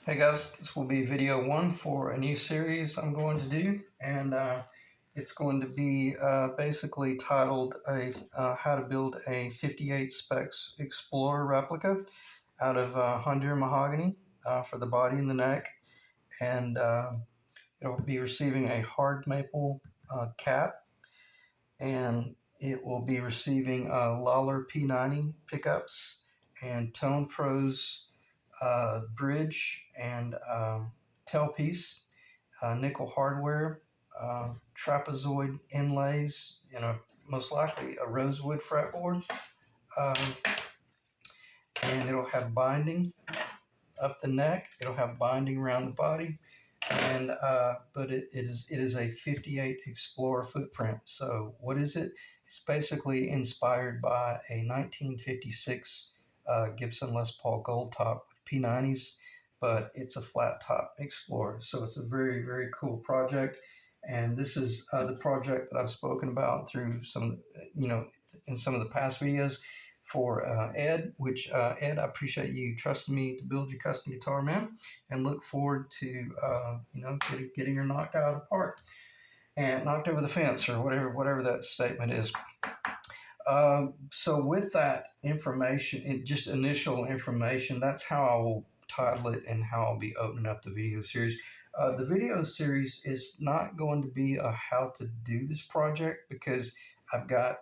Hey guys, this will be video one for a new series I'm going to do, and it's going to be basically titled How to Build a 58 Specs Explorer Replica out of Honduran mahogany for the body and the neck, and it'll be receiving a hard maple cap, and it will be receiving Lollar P90 pickups and Tonepros bridge and tailpiece, nickel hardware, trapezoid inlays, most likely a rosewood fretboard, um, and it'll have binding up the neck. It'll have binding around the body, and but it is a 58 Explorer footprint. So what is it? It's basically inspired by a 1956 Gibson Les Paul Goldtop with P90s, but it's a flat top Explorer. So it's a very, very cool project. And this is the project that I've spoken about through some, in some of the past videos for Ed, which Ed, I appreciate you trusting me to build your custom guitar, man, and look forward to getting her knocked out of the park and knocked over the fence or whatever that statement is. So with that information, just initial information, that's how I will title it and how I'll be opening up the video series. The video series is not going to be a how to do this project because I've got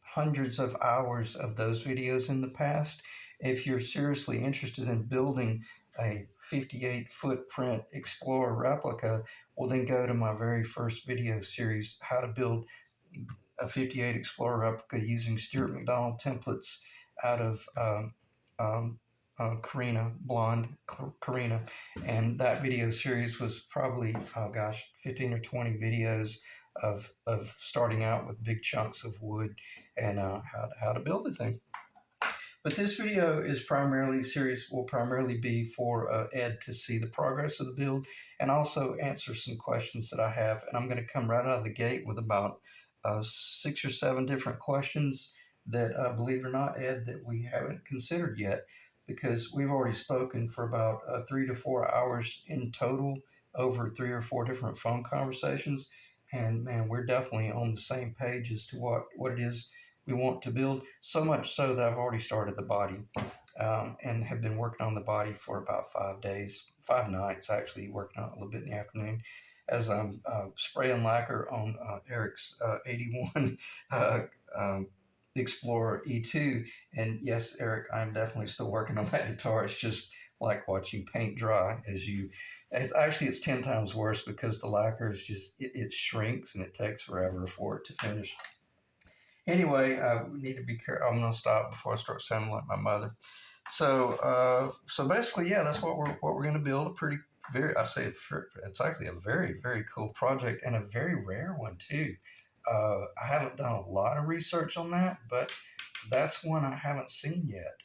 hundreds of hours of those videos in the past. If you're seriously interested in building a 58 footprint Explorer replica, well then go to my very first video series, how to build a 58 Explorer replica using Stuart McDonald templates out of Karina, blonde Karina. And that video series was probably, 15 or 20 videos of starting out with big chunks of wood and how to build the thing. But this video is will primarily be for Ed to see the progress of the build and also answer some questions that I have. And I'm going to come right out of the gate with about 6 or 7 different questions that, believe it or not, Ed, that we haven't considered yet, because we've already spoken for about 3 to 4 hours in total over 3 or 4 different phone conversations. And man, we're definitely on the same page as to what it is we want to build. So much so that I've already started the body and have been working on the body for about 5 days, 5 nights actually, working on it a little bit in the afternoon as I'm spraying lacquer on Eric's 81 Explorer E2. And yes, Eric, I'm definitely still working on that guitar. It's just like watching paint dry it's 10 times worse because the lacquer is just, it shrinks and it takes forever for it to finish. Anyway, we need to be careful. I'm going to stop before I start sounding like my mother. So basically, yeah, that's what we're going to build. It's actually a very, very cool project and a very rare one too. I haven't done a lot of research on that, but that's one I haven't seen yet,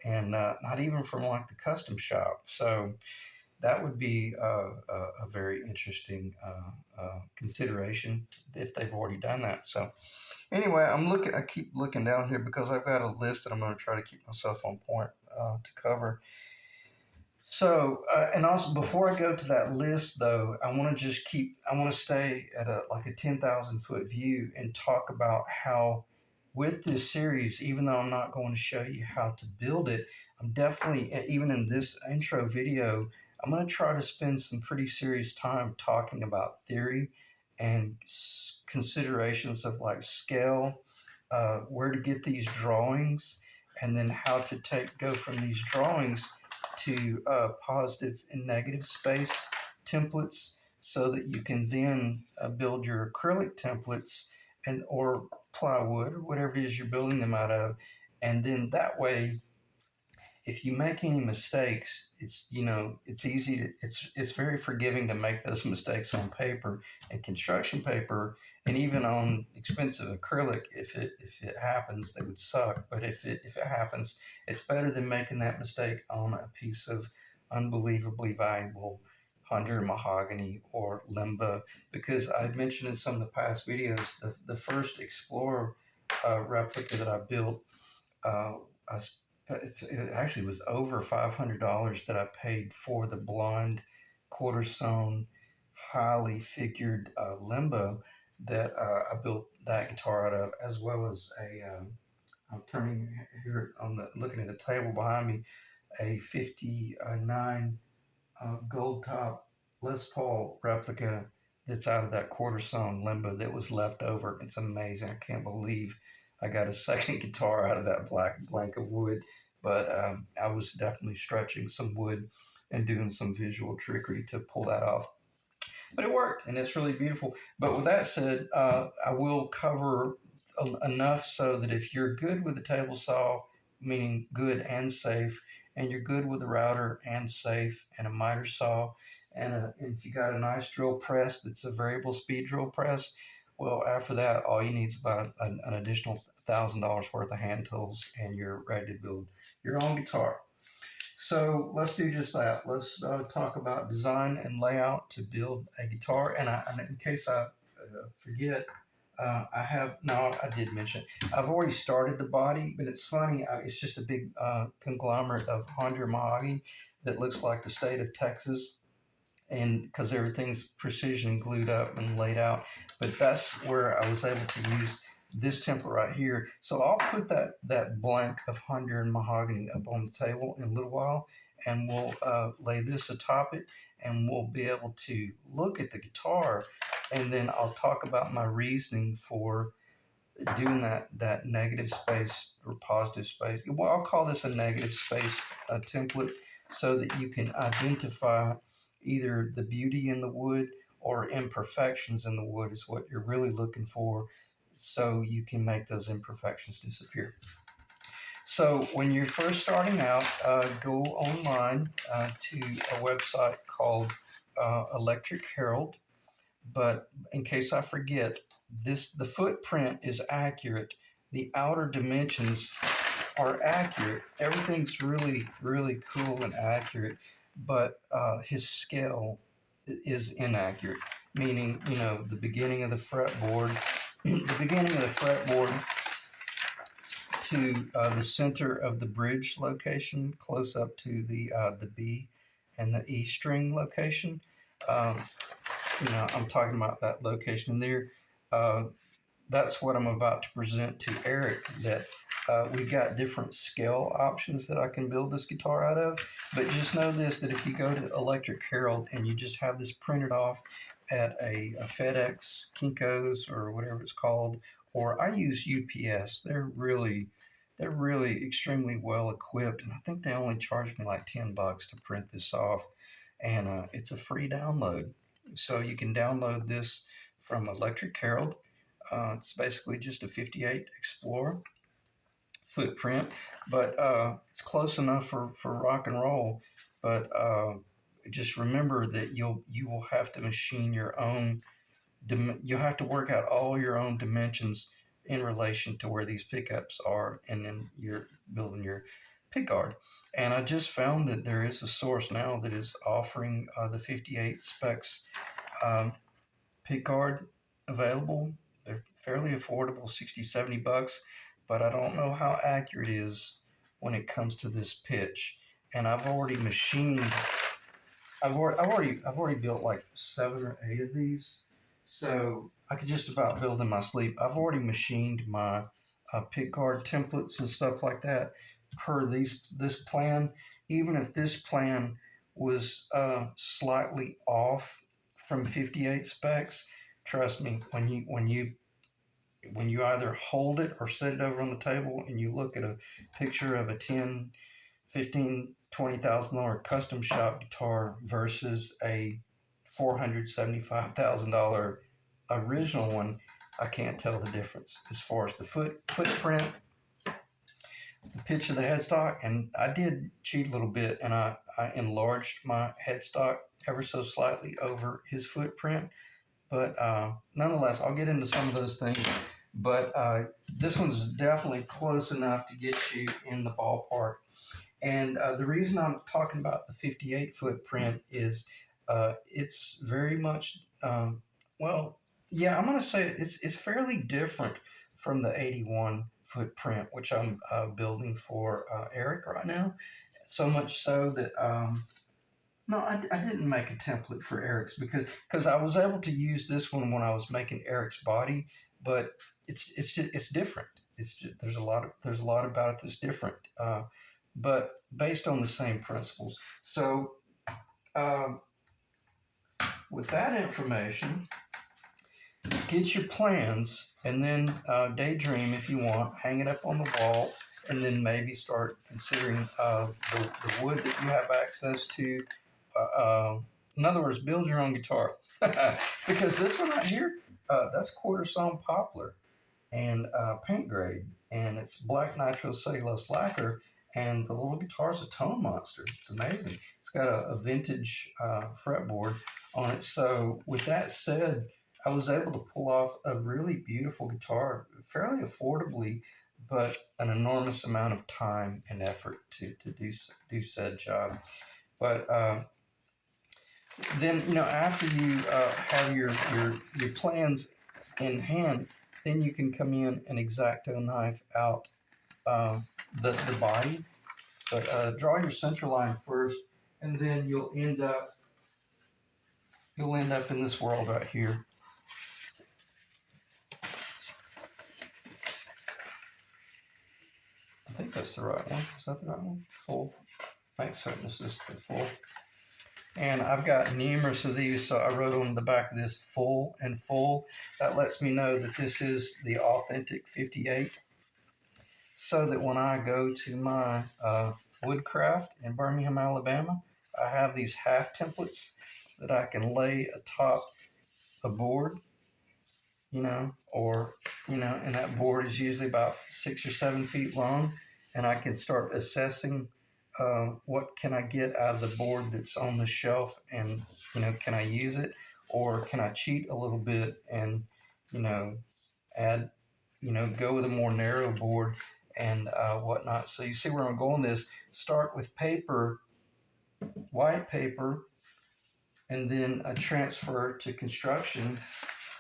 and not even from like the custom shop. So that would be a very interesting consideration if they've already done that. So anyway, I keep looking down here because I've got a list that I'm going to try to keep myself on point to cover. So, and also before I go to that list, though, I want to stay at a 10,000 foot view and talk about how, with this series, even though I'm not going to show you how to build it, I'm definitely, even in this intro video, I'm going to try to spend some pretty serious time talking about theory and considerations of like scale, where to get these drawings, and then how to go from these drawings to positive and negative space templates so that you can then build your acrylic templates or plywood or whatever it is you're building them out of. And then that way, if you make any mistakes, it's very forgiving to make those mistakes on paper and construction paper, and even on expensive acrylic. If it happens, they would suck. But if it happens, it's better than making that mistake on a piece of unbelievably valuable Honduran mahogany or limba. Because I'd mentioned in some of the past videos, the first Explorer replica that I built, I it actually was over $500 that I paid for the blonde quarter sawn, highly figured limbo that I built that guitar out of, as well as I'm turning here on the looking at the table behind me, a '59 Goldtop Les Paul replica that's out of that quarter sawn limbo that was left over. It's amazing. I can't believe I got a second guitar out of that black blank of wood. But I was definitely stretching some wood and doing some visual trickery to pull that off. But it worked, and it's really beautiful. But with that said, I will cover enough so that if you're good with the table saw, meaning good and safe, and you're good with a router and safe, and a miter saw, and if you got a nice drill press that's a variable speed drill press, well, after that, all you need is about an additional $1,000 worth of hand tools, and you're ready to build your own guitar. So let's do just that. Let's talk about design and layout to build a guitar. And in case I forget, I have, no, I did mention, I've already started the body, but it's funny. It's just a big conglomerate of Honduran mahogany that looks like the state of Texas. And because everything's precision glued up and laid out, but that's where I was able to use this template right here. So I'll put that blank of Honduran mahogany up on the table in a little while, and we'll lay this atop it, and we'll be able to look at the guitar, and then I'll talk about my reasoning for doing that negative space or positive space. Well, I'll call this a negative space template so that you can identify either the beauty in the wood or imperfections in the wood is what you're really looking for, so you can make those imperfections disappear. So when you're first starting out, go online to a website called Electric Herald. But in case I forget, the footprint is accurate. The outer dimensions are accurate. Everything's really, really cool and accurate, but his scale is inaccurate, meaning, the beginning of the fretboard, the beginning of the fretboard to the center of the bridge location, close up to the B and the E string location. Um, I'm talking about that location there. Uh, that's what I'm about to present to Eric, that we've got different scale options that I can build this guitar out of. But just know this, that if you go to Electric Herald and you just have this printed off at a FedEx, Kinko's, or whatever it's called, or I use UPS, they're really extremely well equipped, and I think they only charged me like $10 to print this off, and it's a free download. So you can download this from Electric Herald. It's basically just a 58 Explorer footprint, but it's close enough for rock and roll. But just remember that you will have to machine your own. You'll have to work out all your own dimensions in relation to where these pickups are, and then you're building your pickguard. And I just found that there is a source now that is offering the 58 specs pickguard available. They're fairly affordable, 60, $70, but I don't know how accurate it is when it comes to this pitch. And I've already machined. I've already built like 7 or 8 of these, so I could just about build in my sleep. I've already machined my pickguard templates and stuff like that per this plan. Even if this plan was slightly off from 58 specs, trust me, when you either hold it or set it over on the table and you look at a picture of a 10, 15, $20,000 custom shop guitar versus a $475,000 original one, I can't tell the difference as far as the footprint, the pitch of the headstock. And I did cheat a little bit, and I enlarged my headstock ever so slightly over his footprint. But nonetheless, I'll get into some of those things. But this one's definitely close enough to get you in the ballpark. And the reason I'm talking about the 58 footprint is it's very much, well, yeah, I'm going to say it's fairly different from the 81 footprint, which I'm building for Eric right now. So much so that no, I didn't make a template for Eric's because I was able to use this one when I was making Eric's body, but it's different. It's just, there's a lot about it that's different, but based on the same principles. So um, with that information, get your plans and then daydream if you want, hang it up on the wall, and then maybe start considering the wood that you have access to. In other words, build your own guitar. Because this one right here, that's quarter sawn poplar and paint grade, and it's black nitrocellulose lacquer. And the little guitar is a tone monster. It's amazing. It's got a vintage fretboard on it. So with that said, I was able to pull off a really beautiful guitar fairly affordably, but an enormous amount of time and effort to do said job. But then, after you have your plans in hand, then you can come in and X-Acto knife out uh, the body. But draw your center line first, and then you'll end up in this world right here. I think that's the right one. Is that the right one? Full. Make certain this is the full. And I've got numerous of these, so I wrote on the back of this full and full. That lets me know that this is the authentic 58. So that when I go to my woodcraft in Birmingham, Alabama, I have these half templates that I can lay atop a board, and that board is usually about 6 or 7 feet long, and I can start assessing what can I get out of the board that's on the shelf, and can I use it, or can I cheat a little bit and add, go with a more narrow board and whatnot. So you see where I'm going. This start with paper, white paper, and then a transfer to construction,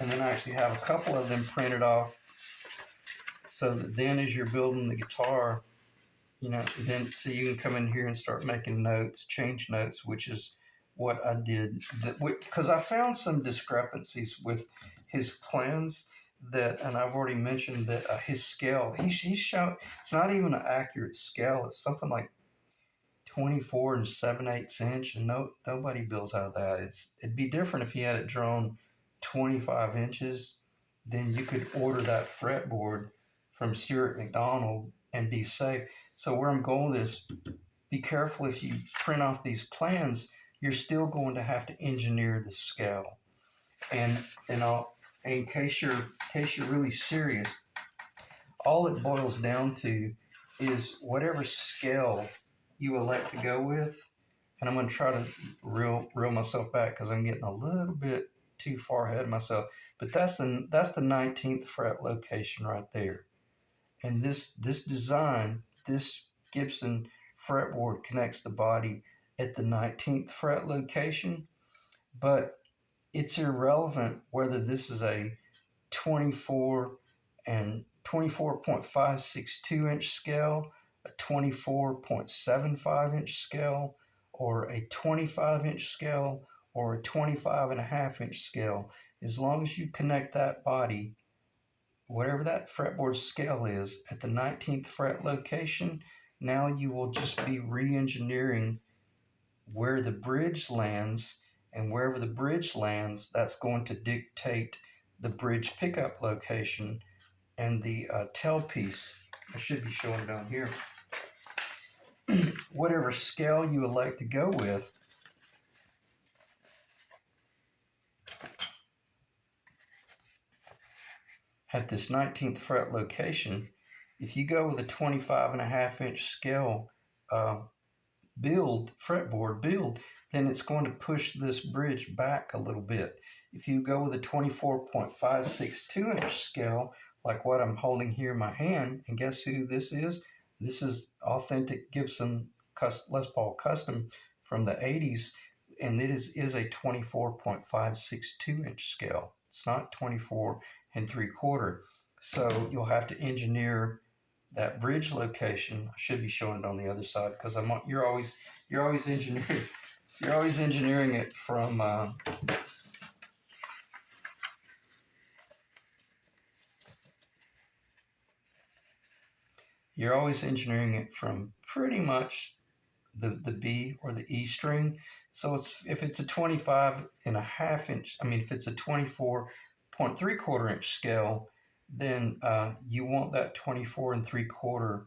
and then I actually have a couple of them printed off, so that then as you're building the guitar, then so you can come in here and start making notes, change notes, which is what I did. Because I found some discrepancies with his plans and I've already mentioned that his scale, he's shown, it's not even an accurate scale. It's something like 24 and 7/8 inch, and nobody builds out of that. It'd be different if he had it drawn 25 inches. Then you could order that fretboard from Stuart McDonald and be safe. So where I'm going is, be careful if you print off these plans, you're still going to have to engineer the scale. And in case you're really serious, all it boils down to is whatever scale you elect to go with. And I'm going to try to reel myself back because I'm getting a little bit too far ahead of myself. But that's the 19th fret location right there. And this design, this Gibson fretboard connects the body at the 19th fret location, but it's irrelevant whether this is a 24 and 24.562 inch scale, a 24.75 inch scale, or a 25 inch scale, or a 25.5 inch scale. As long as you connect that body, whatever that fretboard scale is, at the 19th fret location, now you will just be re-engineering where the bridge lands, and wherever the bridge lands, that's going to dictate the bridge pickup location and the tailpiece. I should be showing down here. Whatever scale you elect to go with, at this 19th fret location, if you go with a 25.5 inch scale fretboard build, then it's going to push this bridge back a little bit. If you go with a 24.562 inch scale, like what I'm holding here in my hand, and guess who this is? This is authentic Gibson Les Paul Custom from the 80s, and it is a 24.562 inch scale. It's not 24 and 3/4. So you'll have to engineer that bridge location. I should be showing it on the other side because you're always engineering it from pretty much the B or the E string. So if it's a 25.5 inch, I mean, if it's a 24.75 inch scale, then you want that 24.75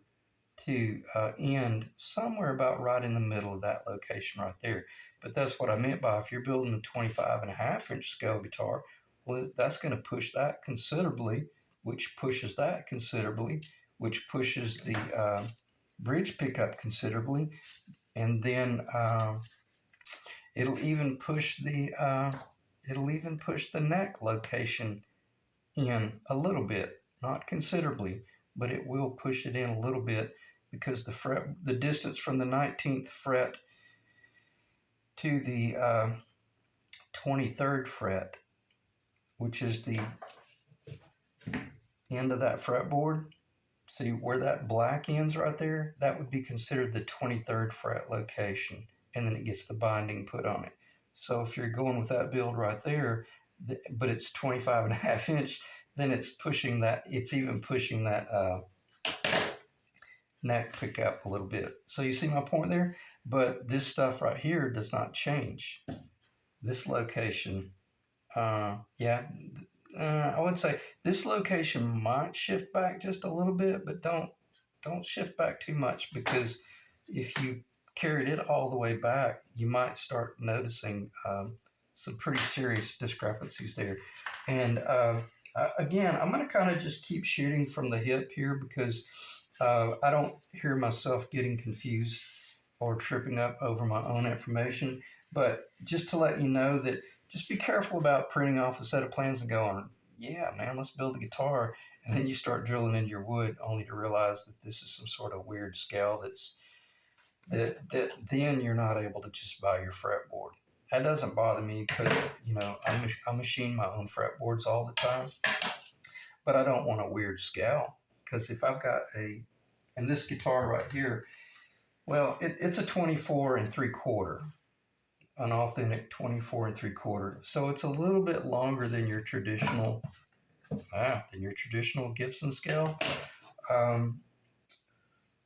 to end somewhere about right in the middle of that location right there. But that's what I meant by if you're building a 25.5 inch scale guitar, well, that's going to push that considerably, which pushes that considerably, which pushes the bridge pickup considerably, and then it'll even push the neck location in a little bit, not considerably, but it will push it in a little bit because the distance from the 19th fret to the 23rd fret, which is the end of that fretboard. See where that black ends right there? That would be considered the 23rd fret location, and then it gets the binding put on it. So if you're going with that build right there, but it's 25.5 inch, then it's even pushing that neck pickup a little bit. So you see my point there? But this stuff right here does not change. This location, I would say this location might shift back just a little bit, but don't shift back too much, because if you carried it all the way back, you might start noticing some pretty serious discrepancies there. And again, I'm going to kind of just keep shooting from the hip here because I don't hear myself getting confused or tripping up over my own information. But just to let you know that just be careful about printing off a set of plans and going, yeah, man, let's build a guitar. And then you start drilling into your wood only to realize that this is some sort of weird scale that then you're not able to just buy your fretboard. That doesn't bother me because, I machine my own fretboards all the time, but I don't want a weird scale, because if I've got and this guitar right here, well, it's a 24.75, an authentic 24.75. So it's a little bit longer than your traditional Gibson scale,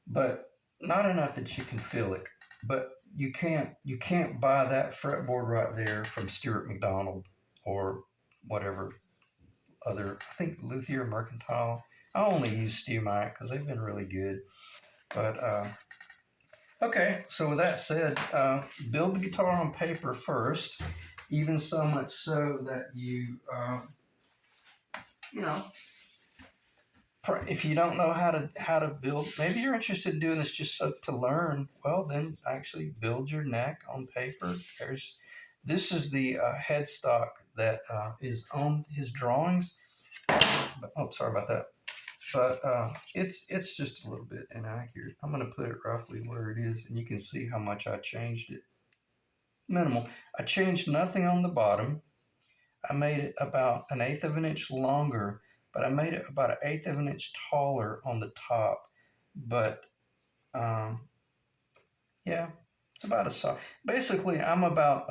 but not enough that you can feel it. But you can't buy that fretboard right there from Stuart McDonald or whatever other. I think Luthier Mercantile. I only use Stewmac because they've been really good. But okay, so with that said, build the guitar on paper first, even so much so that you if you don't know how to build, maybe you're interested in doing this just to learn. Well, then actually build your neck on paper. This is the headstock that is on his drawings. Oh, sorry about that. But it's just a little bit inaccurate. I'm going to put it roughly where it is, and you can see how much I changed it. Minimal. I changed nothing on the bottom. I made it about 1/8 of an inch longer, but I made it about 1/8 of an inch taller on the top. But yeah, it's about a size. Basically, I'm about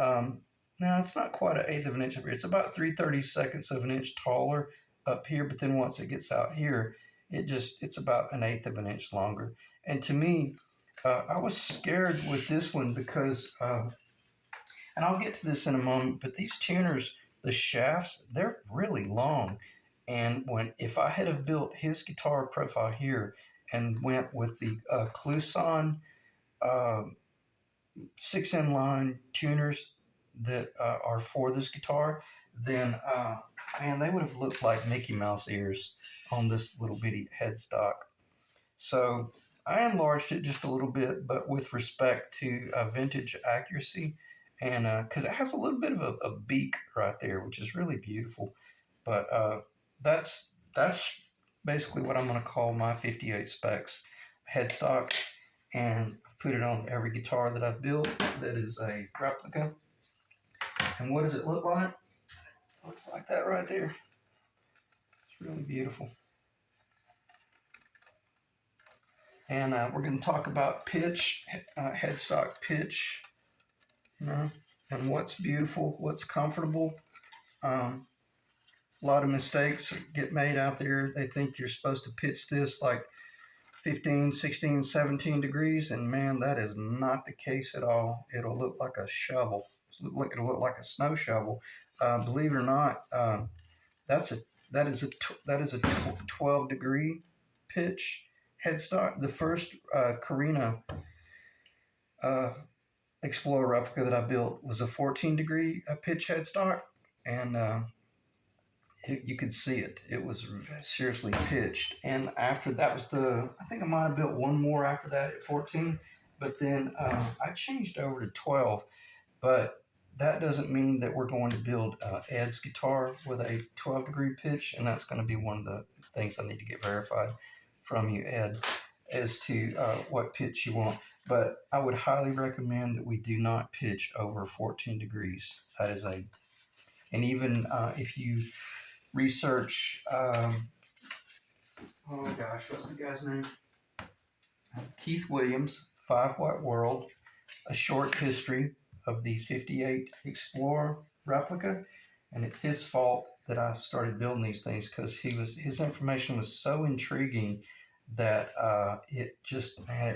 no, it's not quite 1/8 of an inch up here. It's about 3/32 of an inch taller up here. But then once it gets out here, it's about 1/8 of an inch longer. And to me, I was scared with this one because, and I'll get to this in a moment, but these tuners, the shafts, they're really long. And if I had have built his guitar profile here and went with the Kluson 6 line tuners that are for this guitar, then man, they would have looked like Mickey Mouse ears on this little bitty headstock. So I enlarged it just a little bit, but with respect to vintage accuracy, and because it has a little bit of a beak right there, which is really beautiful. But that's basically what I'm going to call my 58 specs headstock, and I've put it on every guitar that I've built that is a replica. And what does it look like? It looks like that right there. It's really beautiful. And we're going to talk about pitch, headstock pitch, you know, and what's beautiful, what's comfortable. Um, a lot of mistakes get made out there. They think you're supposed to pitch this like 15, 16, 17 degrees, and man, that is not the case at all. It'll look like a shovel. It'll look like a snow shovel. Believe it or not, that's a that is a 12-degree pitch headstock. The first Carina uh, Explorer replica that I built was a 14-degree pitch headstock, and you could see it. It was seriously pitched. And after that was I think I might have built one more after that at 14, but then I changed over to 12. But that doesn't mean that we're going to build Ed's guitar with a 12-degree pitch, and that's going to be one of the things I need to get verified from you, Ed, as to what pitch you want. But I would highly recommend that we do not pitch over 14 degrees. That is and even if you research, oh my gosh, what's the guy's name? Keith Williams, 5 White World, A Short History of the 58 Explorer replica. And it's his fault that I started building these things, because his information was so intriguing that it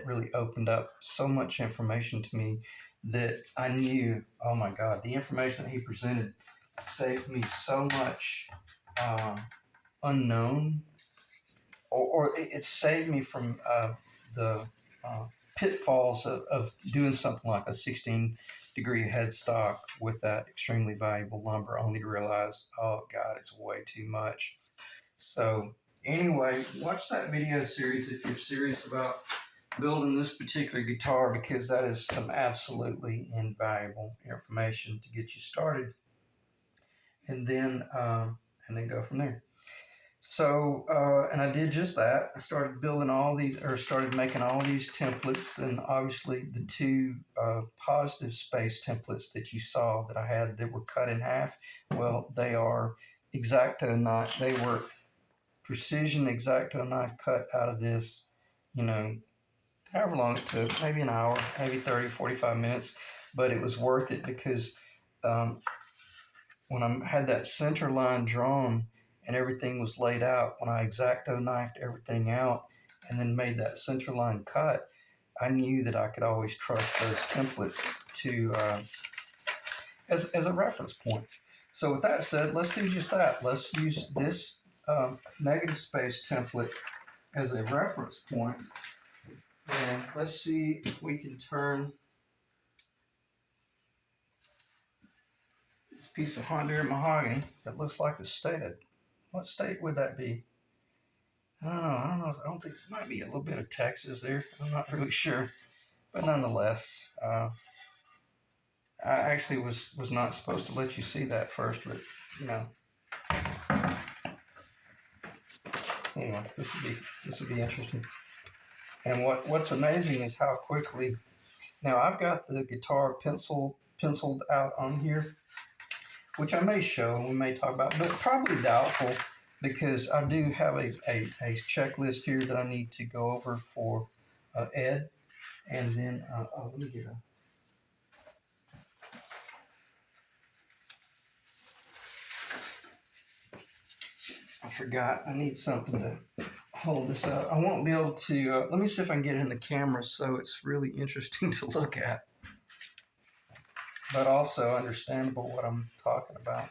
really opened up so much information to me that I knew, oh my God, the information that he presented saved me so much unknown, or it saved me from the pitfalls of doing something like a 16-degree headstock with that extremely valuable lumber, only to realize, oh God, it's way too much. So anyway, watch that video series if you're serious about building this particular guitar, because that is some absolutely invaluable information to get you started, and then go from there. So, and I did just that. I started building started making all these templates, and obviously the two positive space templates that you saw that I had that were cut in half, well, they are X-Acto knife. They were precision X-Acto knife cut out of this, however long it took, maybe an hour, maybe 30, 45 minutes, but it was worth it, because when I had that center line drawn and everything was laid out, when I X-Acto knifed everything out and then made that center line cut, I knew that I could always trust those templates to as a reference point. So with that said, let's do just that. Let's use this negative space template as a reference point, and let's see if we can turn this piece of Honduran mahogany that looks like the state of, what state would that be? I don't know. I don't think, it might be a little bit of Texas there. I'm not really sure. But nonetheless, I actually was not supposed to let you see that first, but, anyway, this would be interesting. And what's amazing is how quickly, now I've got the guitar penciled out on here, which I may show and we may talk about, but probably doubtful, because I do have a checklist here that I need to go over for Ed. And then, let me get I forgot, I need something to hold this up. I won't be able to, let me see if I can get it in the camera so it's really interesting to look at, but also understandable what I'm talking about.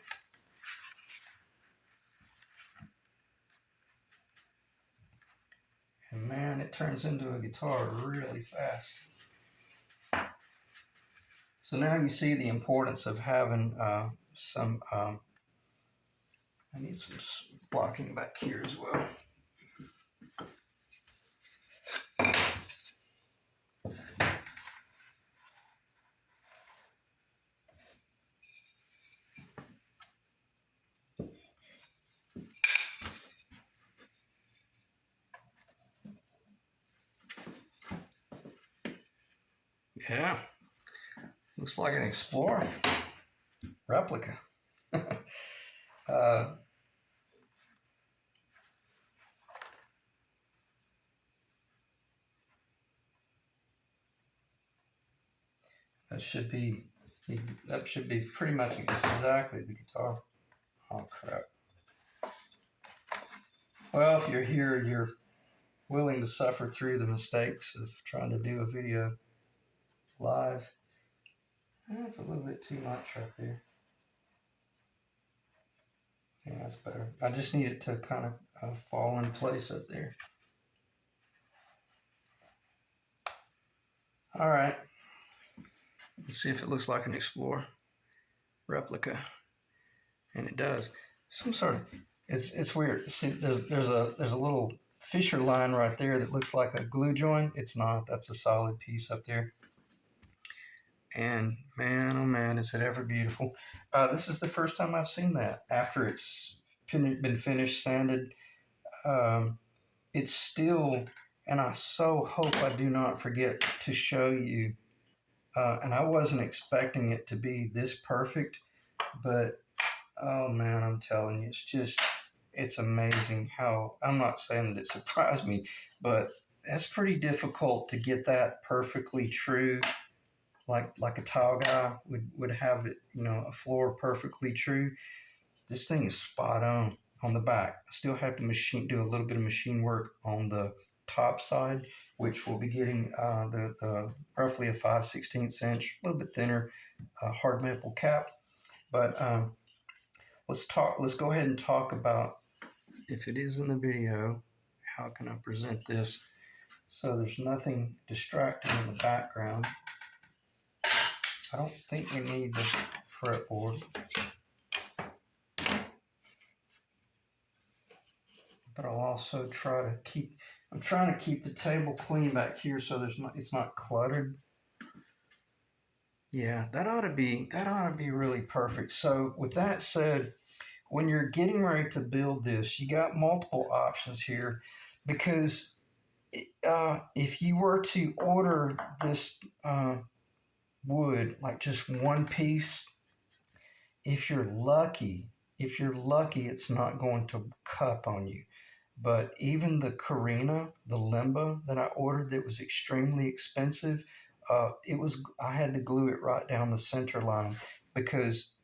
And man, it turns into a guitar really fast. So now you see the importance of having some, I need some blocking back here as well. Yeah, looks like an Explorer replica. That should be pretty much exactly the guitar. Oh crap. Well, if you're here, you're willing to suffer through the mistakes of trying to do a video live. That's a little bit too much right there. Yeah, that's better. I just need it to kind of fall in place up there. All right. Let's see if it looks like an Explorer replica, and it does. Some sort of it's weird. See, there's a little fissure line right there that looks like a glue joint. It's not. That's a solid piece up there. And man, oh man, is it ever beautiful. This is the first time I've seen that after it's been finished, sanded. It's still, and I so hope I do not forget to show you. And I wasn't expecting it to be this perfect, but oh man, I'm telling you, it's amazing how, I'm not saying that it surprised me, but that's pretty difficult to get that perfectly true. Like a tile guy would have it, a floor perfectly true. This thing is spot on the back. I still have to do a little bit of machine work on the top side, which will be getting the roughly a 5/16 inch, a little bit thinner hard maple cap. But let's go ahead and talk about, if it is in the video, how can I present this so there's nothing distracting in the background. I don't think we need the fretboard, but I'll also I'm trying to keep the table clean back here so it's not cluttered. Yeah, that ought to be really perfect. So with that said, when you're getting ready to build this, you got multiple options here, because if you were to order this wood, like just one piece, if you're lucky, it's not going to cup on you. But even the Carina, the Limba that I ordered that was extremely expensive, I had to glue it right down the center line, because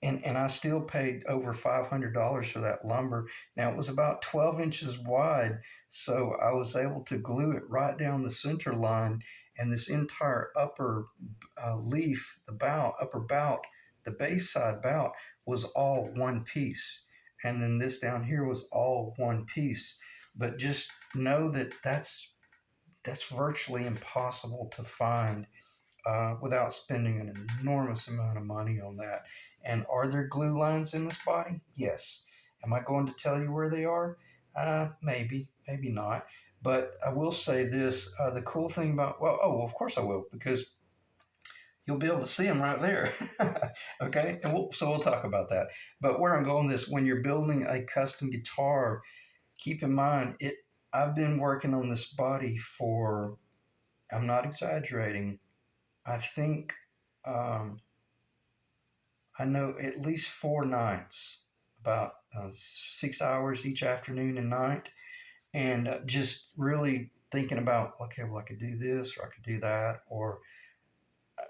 and I still paid over $500 for that lumber. Now it was about 12 inches wide, so I was able to glue it right down the center line, and this entire upper leaf, upper bout, the base side bout was all one piece, and then this down here was all one piece. But just know that that's virtually impossible to find without spending an enormous amount of money on that. And are there glue lines in this body? Yes. Am I going to tell you where they are? Maybe, maybe not. But I will say this, the cool thing about, of course I will, because you'll be able to see them right there. Okay, and so we'll talk about that. But where I'm going this, when you're building a custom guitar, keep in mind, I've been working on this body for, I'm not exaggerating, I think I know at least 4 nights, about 6 hours each afternoon and night, and just really thinking about, okay, well, I could do this or I could do that, or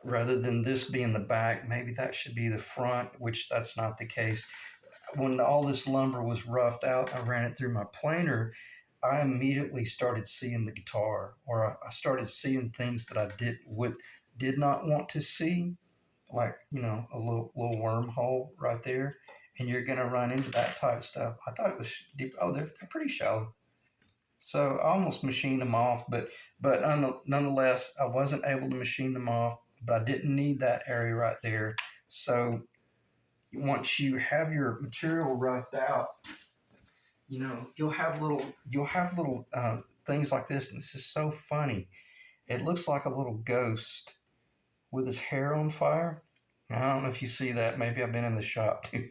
rather than this being the back, maybe that should be the front, which that's not the case. When all this lumber was roughed out, I ran it through my planer. I immediately started seeing the guitar, or I started seeing things that I did not want to see, like a little wormhole right there, and you're gonna run into that type of stuff. I thought it was deep. Oh, they're pretty shallow. So I almost machined them off, but nonetheless, I wasn't able to machine them off. But I didn't need that area right there. So once you have your material roughed out, you'll have little things like this, and this is so funny. It looks like a little ghost with his hair on fire. I don't know if you see that. Maybe I've been in the shop too,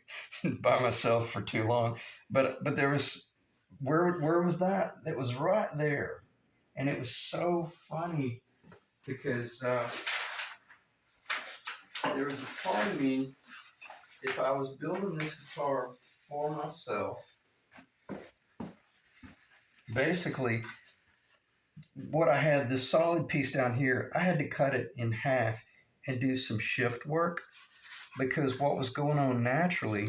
by myself for too long. But there was, where was that? It was right there, and it was so funny because there was a part of me, if I was building this guitar for myself, basically what I had, this solid piece down here, I had to cut it in half and do some shift work, because what was going on naturally,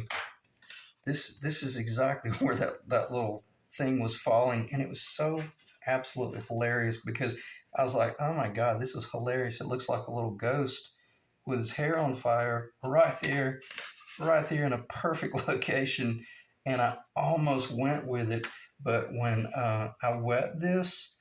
this is exactly where that little thing was falling, and it was so absolutely hilarious because I was like, oh my god, this is hilarious. It looks like a little ghost with his hair on fire right there in a perfect location, and I almost went with it. But when I wet this,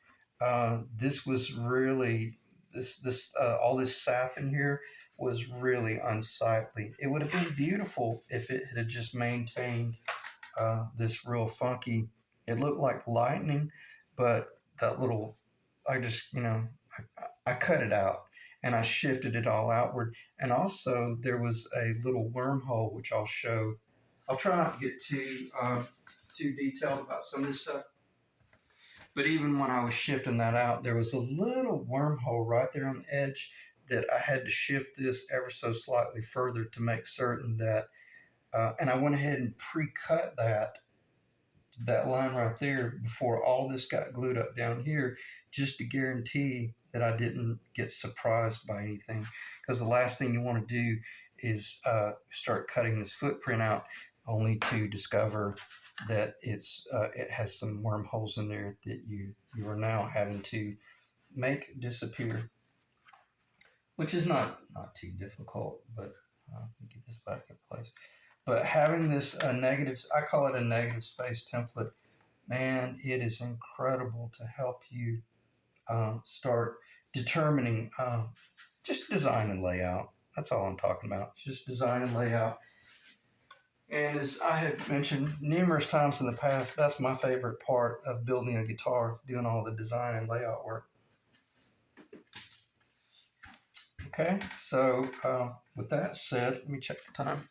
this was really this all this sap in here was really unsightly. It would have been beautiful if it had just maintained this real funky. It looked like lightning, but that little, I just I cut it out and I shifted it all outward. And also there was a little wormhole which I'll show. I'll try not to get too detailed about some of this stuff. But even when I was shifting that out, there was a little wormhole right there on the edge that I had to shift this ever so slightly further to make certain that, and I went ahead and pre-cut that line right there before all this got glued up down here, just to guarantee that I didn't get surprised by anything. Because the last thing you want to do is start cutting this footprint out only to discover that it has some wormholes in there that you are now having to make disappear, which is not too difficult. But let me get this back in place. But having this negative, I call it a negative space template, man, it is incredible to help you start determining just design and layout. That's all I'm talking about. Just design and layout. And as I have mentioned numerous times in the past, that's my favorite part of building a guitar, doing all the design and layout work. Okay, so with that said, let me check the time.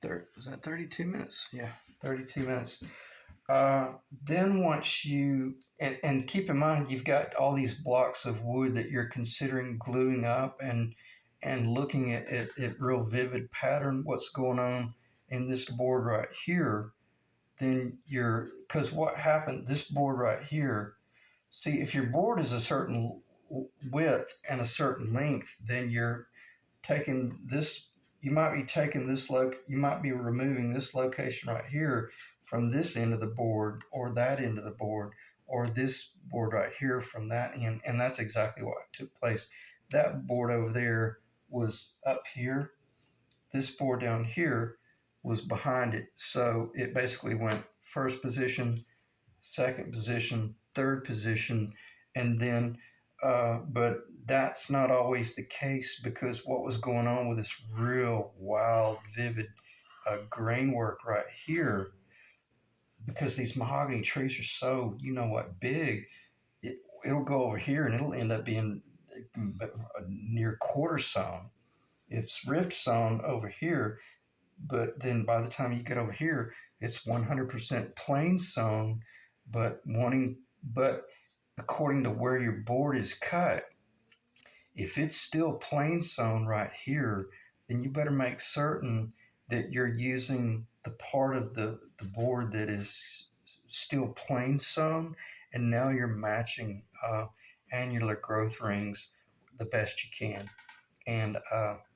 Was that 32 minutes? Yeah, 32 minutes. Then once you, and keep in mind, you've got all these blocks of wood that you're considering gluing up and looking at real vivid pattern, what's going on in this board right here, then because what happened, this board right here, see, if your board is a certain width and a certain length, then you're taking this, you might be taking this you might be removing this location right here from this end of the board or that end of the board, or this board right here from that end. And that's exactly what took place. That board over there was up here. This board down here was behind it. So it basically went first position, second position, third position, and then but that's not always the case, because what was going on with this real wild, vivid grain work right here, because these mahogany trees are so, big, it'll go over here and it'll end up being near quarter sawn. It's rift sawn over here, but then by the time you get over here, it's 100% plain sawn, but according to where your board is cut, if it's still plain sawn right here, then you better make certain that you're using the part of the board that is still plain sawn, and now you're matching annular growth rings the best you can. And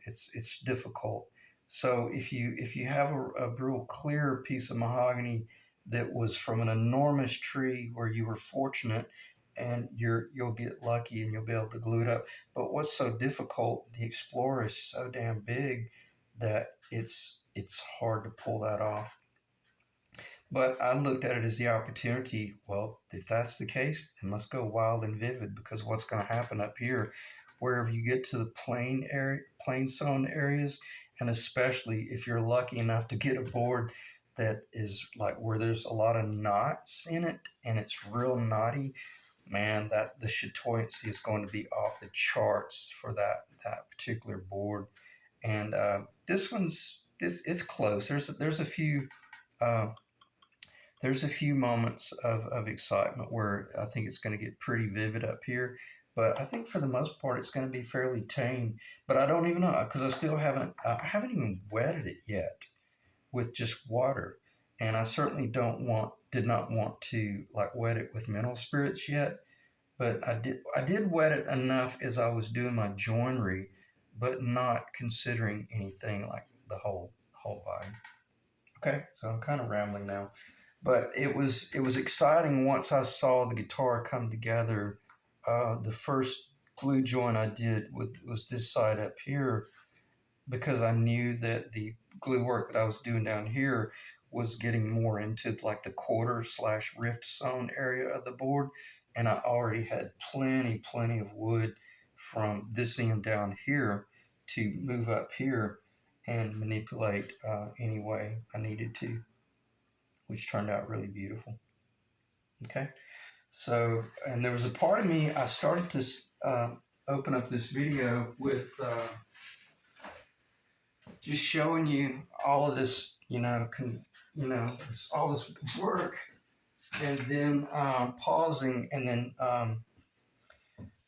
it's difficult. So if you have a real clear piece of mahogany that was from an enormous tree where you were fortunate, and you'll get lucky and you'll be able to glue it up. But what's so difficult, the Explorer is so damn big that it's hard to pull that off. But I looked at it as the opportunity. Well, if that's the case, then let's go wild and vivid, because what's going to happen up here, wherever you get to the plain sawn areas, and especially if you're lucky enough to get a board that is like where there's a lot of knots in it and it's real knotty, man, that the chatoyancy is going to be off the charts for that particular board. And this it's close. There's a few moments of excitement where I think it's going to get pretty vivid up here. But I think for the most part, it's going to be fairly tame. But I don't even know, because I haven't even wetted it yet with just water. And I certainly did not want to like wet it with mineral spirits yet. But I did wet it enough as I was doing my joinery but not considering anything like the whole body. Okay, so I'm kind of rambling now, but it was exciting once I saw the guitar come together. The first glue joint I did was this side up here, because I knew that the glue work that I was doing down here was getting more into like the quarter slash rift zone area of the board. And I already had plenty of wood from this end down here to move up here and manipulate any way I needed to, which turned out really beautiful. Okay. So, and there was a part of me, I started to open up this video with just showing you all of this, all this work, and then pausing, and then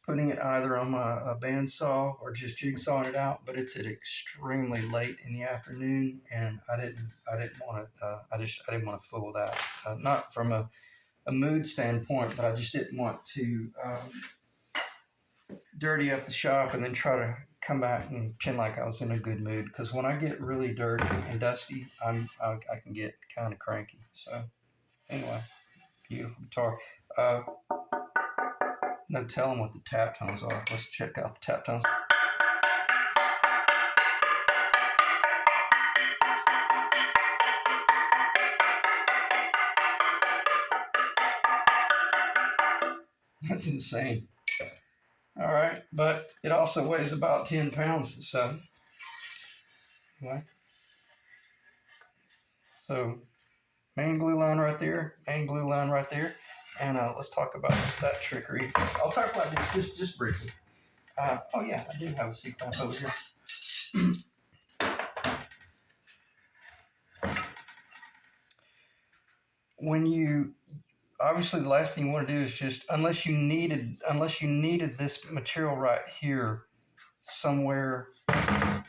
putting it either on a bandsaw or just jigsawing it out. But it's at extremely late in the afternoon, and I didn't want to. I didn't want to fool that. Not from a mood standpoint, but I just didn't want to dirty up the shop and then try to come back and pretend like I was in a good mood. Because when I get really dirty and dusty, I can get kind of cranky. So anyway, beautiful guitar. No telling what the tap tones are. Let's check out the tap tones. That's insane. All right, but it also weighs about 10 pounds. So anyway, so main glue line right there, main glue line right there. And let's talk about that trickery. I'll talk about this just briefly. Oh yeah, I do have a C-clamp over here. When you, obviously the last thing you want to do is just, unless you needed this material right here somewhere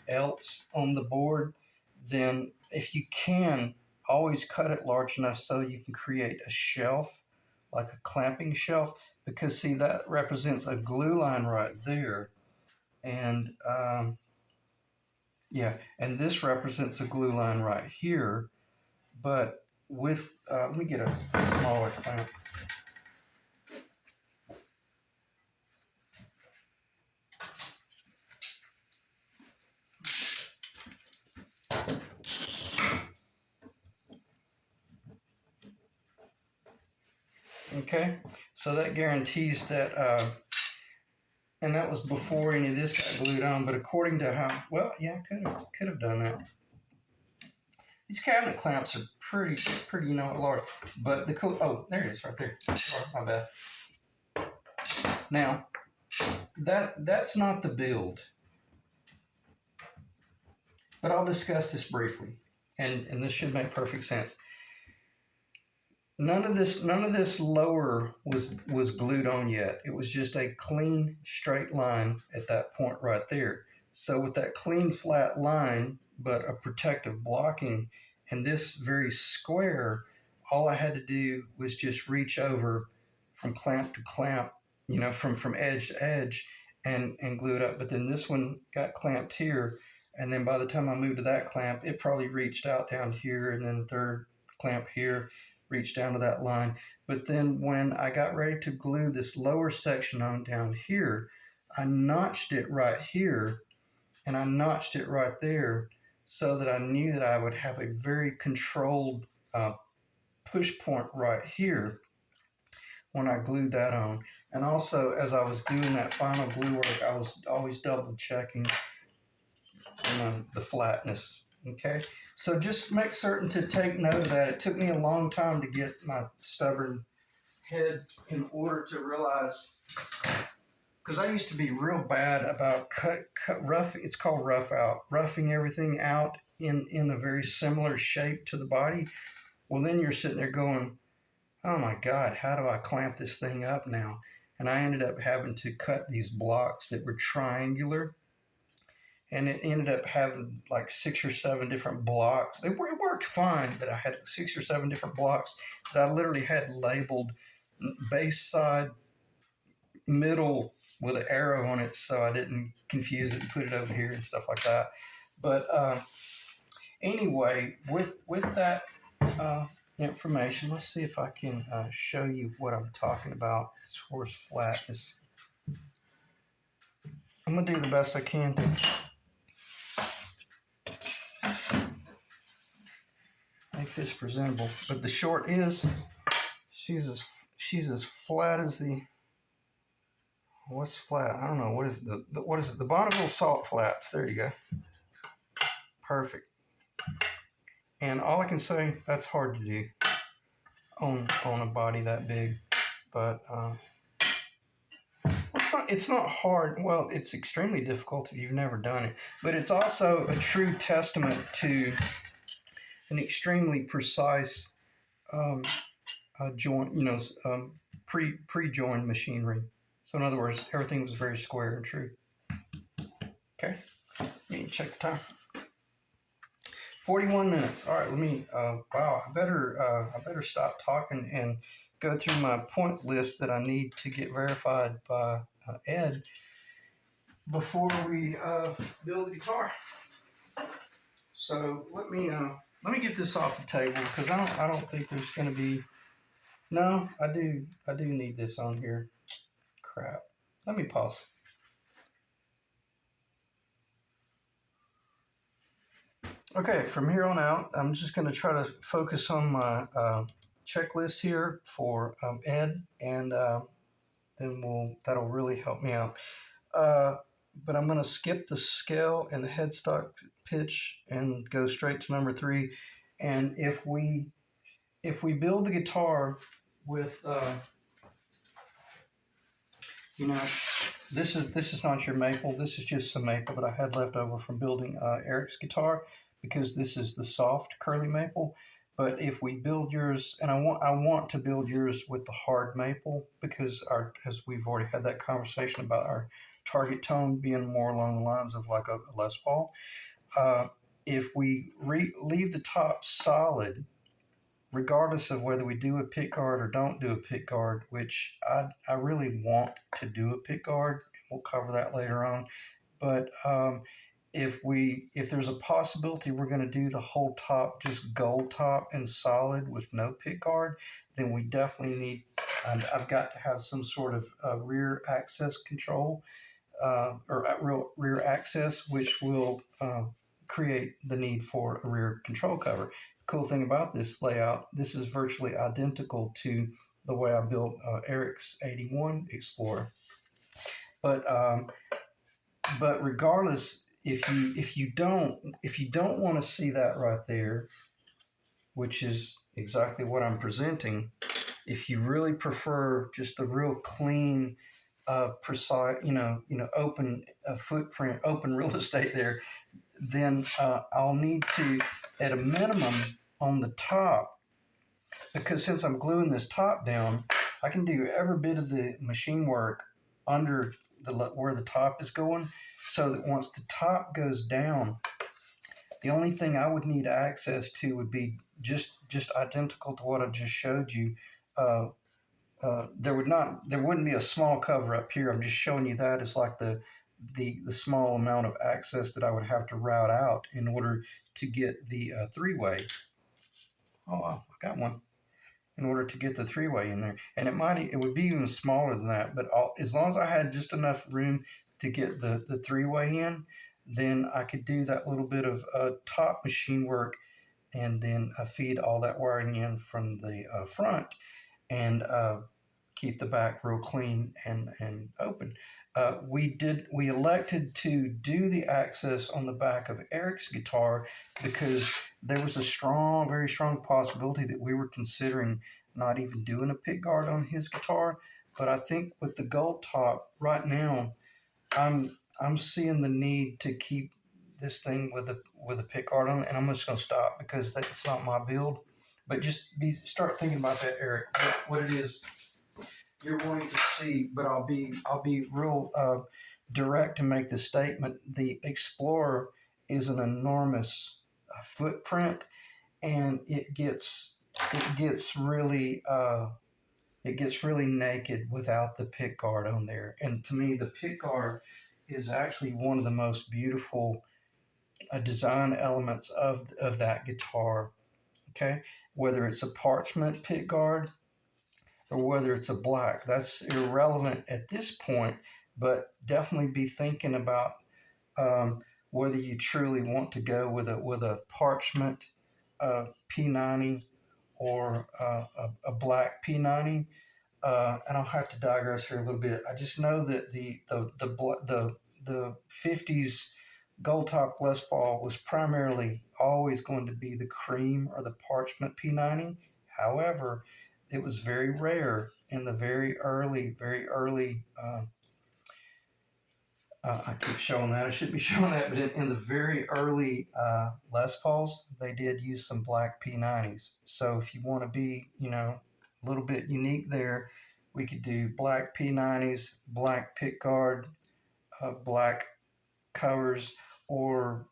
else on the board, then if you can, always cut it large enough so you can create a shelf, like a clamping shelf, because see, that represents a glue line right there, and yeah, and this represents a glue line right here. But with let me get a smaller clamp. Okay, so that guarantees that, and that was before any of this got glued on. But according to how, well, yeah, could have done that. These cabinet clamps are pretty, large. But the cool, oh, there it is, right there. Oh, my bad. Now, that's not the build, but I'll discuss this briefly, and this should make perfect sense. None of this lower was glued on yet. It was just a clean straight line at that point right there. So with that clean flat line, but a protective blocking, and this very square, all I had to do was just reach over from clamp to clamp, from edge to edge, and glue it up. But then this one got clamped here, and then by the time I moved to that clamp, it probably reached out down here, and then third clamp here, reach down to that line. But then when I got ready to glue this lower section on down here, I notched it right here, and I notched it right there, so that I knew that I would have a very controlled push point right here when I glued that on. And also, as I was doing that final glue work, I was always double checking the flatness. Okay, so just make certain to take note of that. It took me a long time to get my stubborn head in order to realize, because I used to be real bad about rough. It's called roughing everything out in a very similar shape to the body. Well, then you're sitting there going, oh my God, how do I clamp this thing up now? And I ended up having to cut these blocks that were triangular. And it ended up having like 6 or 7 different blocks. It worked fine, but I had 6 or 7 different blocks that I literally had labeled base side, middle, with an arrow on it so I didn't confuse it and put it over here and stuff like that. But anyway, with that information, let's see if I can show you what I'm talking about as far as flatness. I'm gonna do the best I can to make this presentable. But the short is, she's as flat as the, what's flat? I don't know. What is what is it? The Bonneville Salt Flats. There you go. Perfect. And all I can say, that's hard to do on a body that big. But it's not hard. Well, it's extremely difficult if you've never done it. But it's also a true testament to an extremely precise joint, pre-joined machinery. So in other words, everything was very square and true. Okay, let me check the time. 41 minutes. All right, let me. Wow, I better stop talking and go through my point list that I need to get verified by Ed before we build the guitar. So let me get this off the table because I don't think there's going to be. No, I do need this on here. Crap. Let me pause. Okay, from here on out, I'm just going to try to focus on my checklist here for Ed, and then that'll really help me out. But I'm going to skip the scale and the headstock pitch and go straight to number 3. And if we build the guitar with this is not your maple. This is just some maple that I had left over from building Eric's guitar, because this is the soft curly maple. But if we build yours, and I want to build yours with the hard maple, because as we've already had that conversation about our target tone being more along the lines of like a Les Paul. If we leave the top solid, regardless of whether we do a pick guard or don't do a pick guard, which I really want to do a pick guard, we'll cover that later on. But if there's a possibility we're going to do the whole top just gold top and solid with no pick guard, then we definitely need. I've got to have some sort of rear access control or rear access, which will create the need for a rear control cover. Cool thing about this layout, this is virtually identical to the way I built Eric's 81 Explorer. But regardless, if you don't want to see that right there, which is exactly what I'm presenting, if you really prefer just a real clean, precise, open footprint, open real estate there, then I'll need to, at a minimum, on the top, because since I'm gluing this top down, I can do every bit of the machine work under where the top is going, so that once the top goes down, the only thing I would need access to would be just identical to what I just showed you. There wouldn't be a small cover up here. I'm just showing you that as like the small amount of access that I would have to route out in order to get the three-way. Oh, I got one. In order to get the three-way in there, and it would be even smaller than that. But as long as I had just enough room to get the three-way in, then I could do that little bit of top machine work, and then feed all that wiring in from the front, and keep the back real clean and open. We elected to do the access on the back of Eric's guitar because there was a very strong possibility that we were considering not even doing a pick guard on his guitar. But I think with the Goldtop right now, I'm seeing the need to keep this thing with a pick guard on it, and I'm just going to stop because that's not my build. But start thinking about that, Eric. What it is you're wanting to see, but I'll be real direct to make the statement. The Explorer is an enormous footprint, and it gets really it gets really naked without the pick guard on there. And to me, the pick guard is actually one of the most beautiful design elements of that guitar. Okay, whether it's a parchment pick guard or whether it's a black, that's irrelevant at this point. But definitely be thinking about whether you truly want to go with a parchment P90 or a black P90. And I'll have to digress here a little bit. I just know that the 50s Goldtop Les Paul was primarily always going to be the cream or the parchment P90. However, it was very rare in the very early. I keep showing that. I should be showing that, but in the very early Les Pauls, they did use some black P90s. So if you want to be, a little bit unique there, we could do black P90s, black pickguard, black covers, or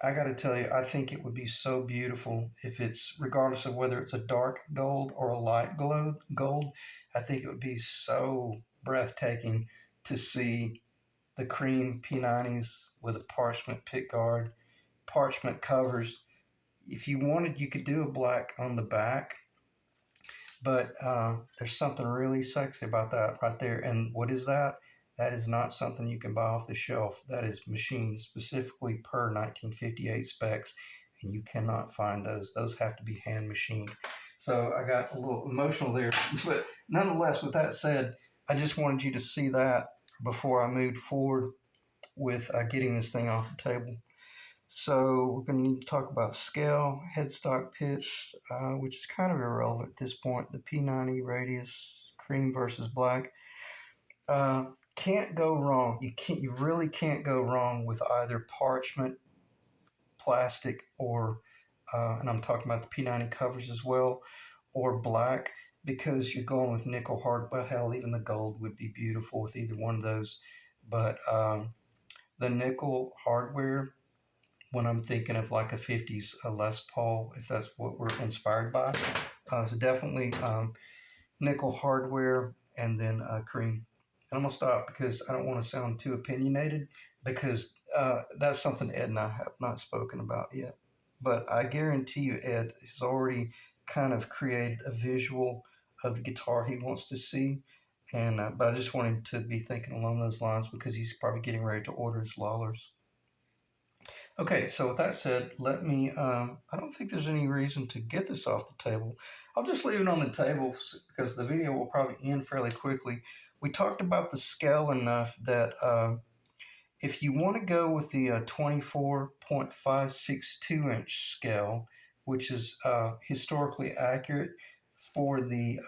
I got to tell you, I think it would be so beautiful if it's, regardless of whether it's a dark gold or a light gold, I think it would be so breathtaking to see the cream P90s with a parchment pickguard, parchment covers. If you wanted, you could do a black on the back, but there's something really sexy about that right there. And what is that? That is not something you can buy off the shelf. That is machined specifically per 1958 specs, and you cannot find those. Those have to be hand machined. So I got a little emotional there. But nonetheless, with that said, I just wanted you to see that before I moved forward with getting this thing off the table. So we're going to need to talk about scale, headstock pitch, which is kind of irrelevant at this point. The P90 radius, cream versus black. Can't go wrong. You really can't go wrong with either parchment, plastic, or and I'm talking about the P90 covers as well, or black, because you're going with nickel hard. Well, hell, even the gold would be beautiful with either one of those. But the nickel hardware, when I'm thinking of like a 50s Les Paul, if that's what we're inspired by, so definitely nickel hardware and then cream. And I'm going to stop because I don't want to sound too opinionated, because that's something Ed and I have not spoken about yet. But I guarantee you, Ed has already kind of created a visual of the guitar he wants to see. And but I just want him to be thinking along those lines, because he's probably getting ready to order his Lollars. Okay, so with that said, let me, I don't think there's any reason to get this off the table. I'll just leave it on the table because the video will probably end fairly quickly. We talked about the scale enough that if you want to go with the 24.562 inch scale, which is historically accurate for the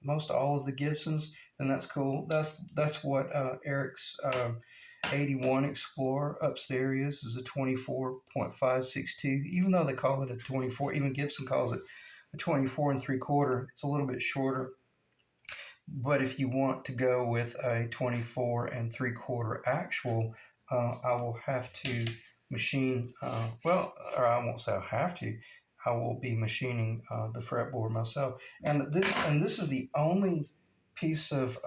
most all of the Gibsons, then that's cool. That's what Eric's 81 Explorer upstairs is a 24.562. Even though they call it a 24, even Gibson calls it a 24 and 3/4. It's a little bit shorter. But if you want to go with a 24 and 3/4 actual, I will have to machine, or I won't say I have to. I will be machining the fretboard myself. And this is the only piece of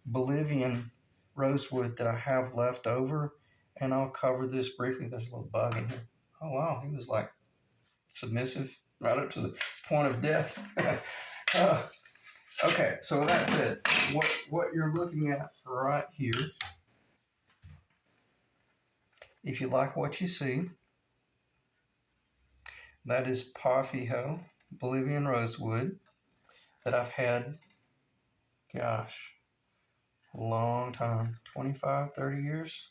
Bolivian rosewood that I have left over. And I'll cover this briefly. There's a little bug in here. Oh, wow. He was like submissive right up to the point of death. Okay, so that's it. What you're looking at right here, if you like what you see, that is Pafijo Bolivian rosewood that I've had, gosh, a long time, 25, 30 years.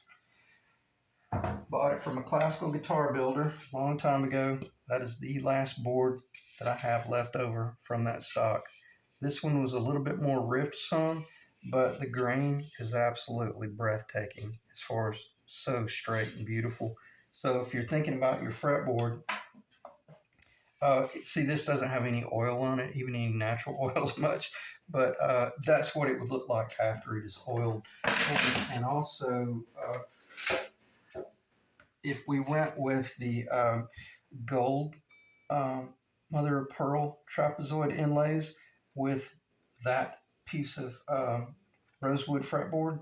Bought it from a classical guitar builder a long time ago. That is the last board that I have left over from that stock. This one was a little bit more ripped some, but the grain is absolutely breathtaking as far as so straight and beautiful. So if you're thinking about your fretboard, see, this doesn't have any oil on it, even any natural oils much, but that's what it would look like after it is oiled. And also, if we went with the gold mother of pearl trapezoid inlays with that piece of rosewood fretboard,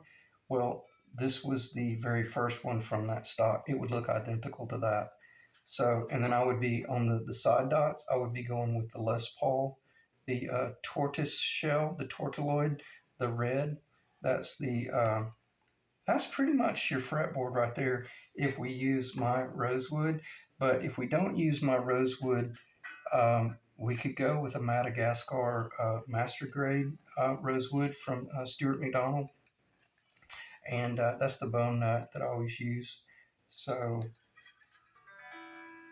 well, this was the very first one from that stock. It would look identical to that. So, and then I would be on the side dots, I would be going with the Les Paul, the tortoise shell, the tortoloid, the red. That's the that's pretty much your fretboard right there if we use my rosewood. But if we don't use my rosewood, we could go with a Madagascar master grade rosewood from Stuart McDonald, and that's the bone nut that I always use. So,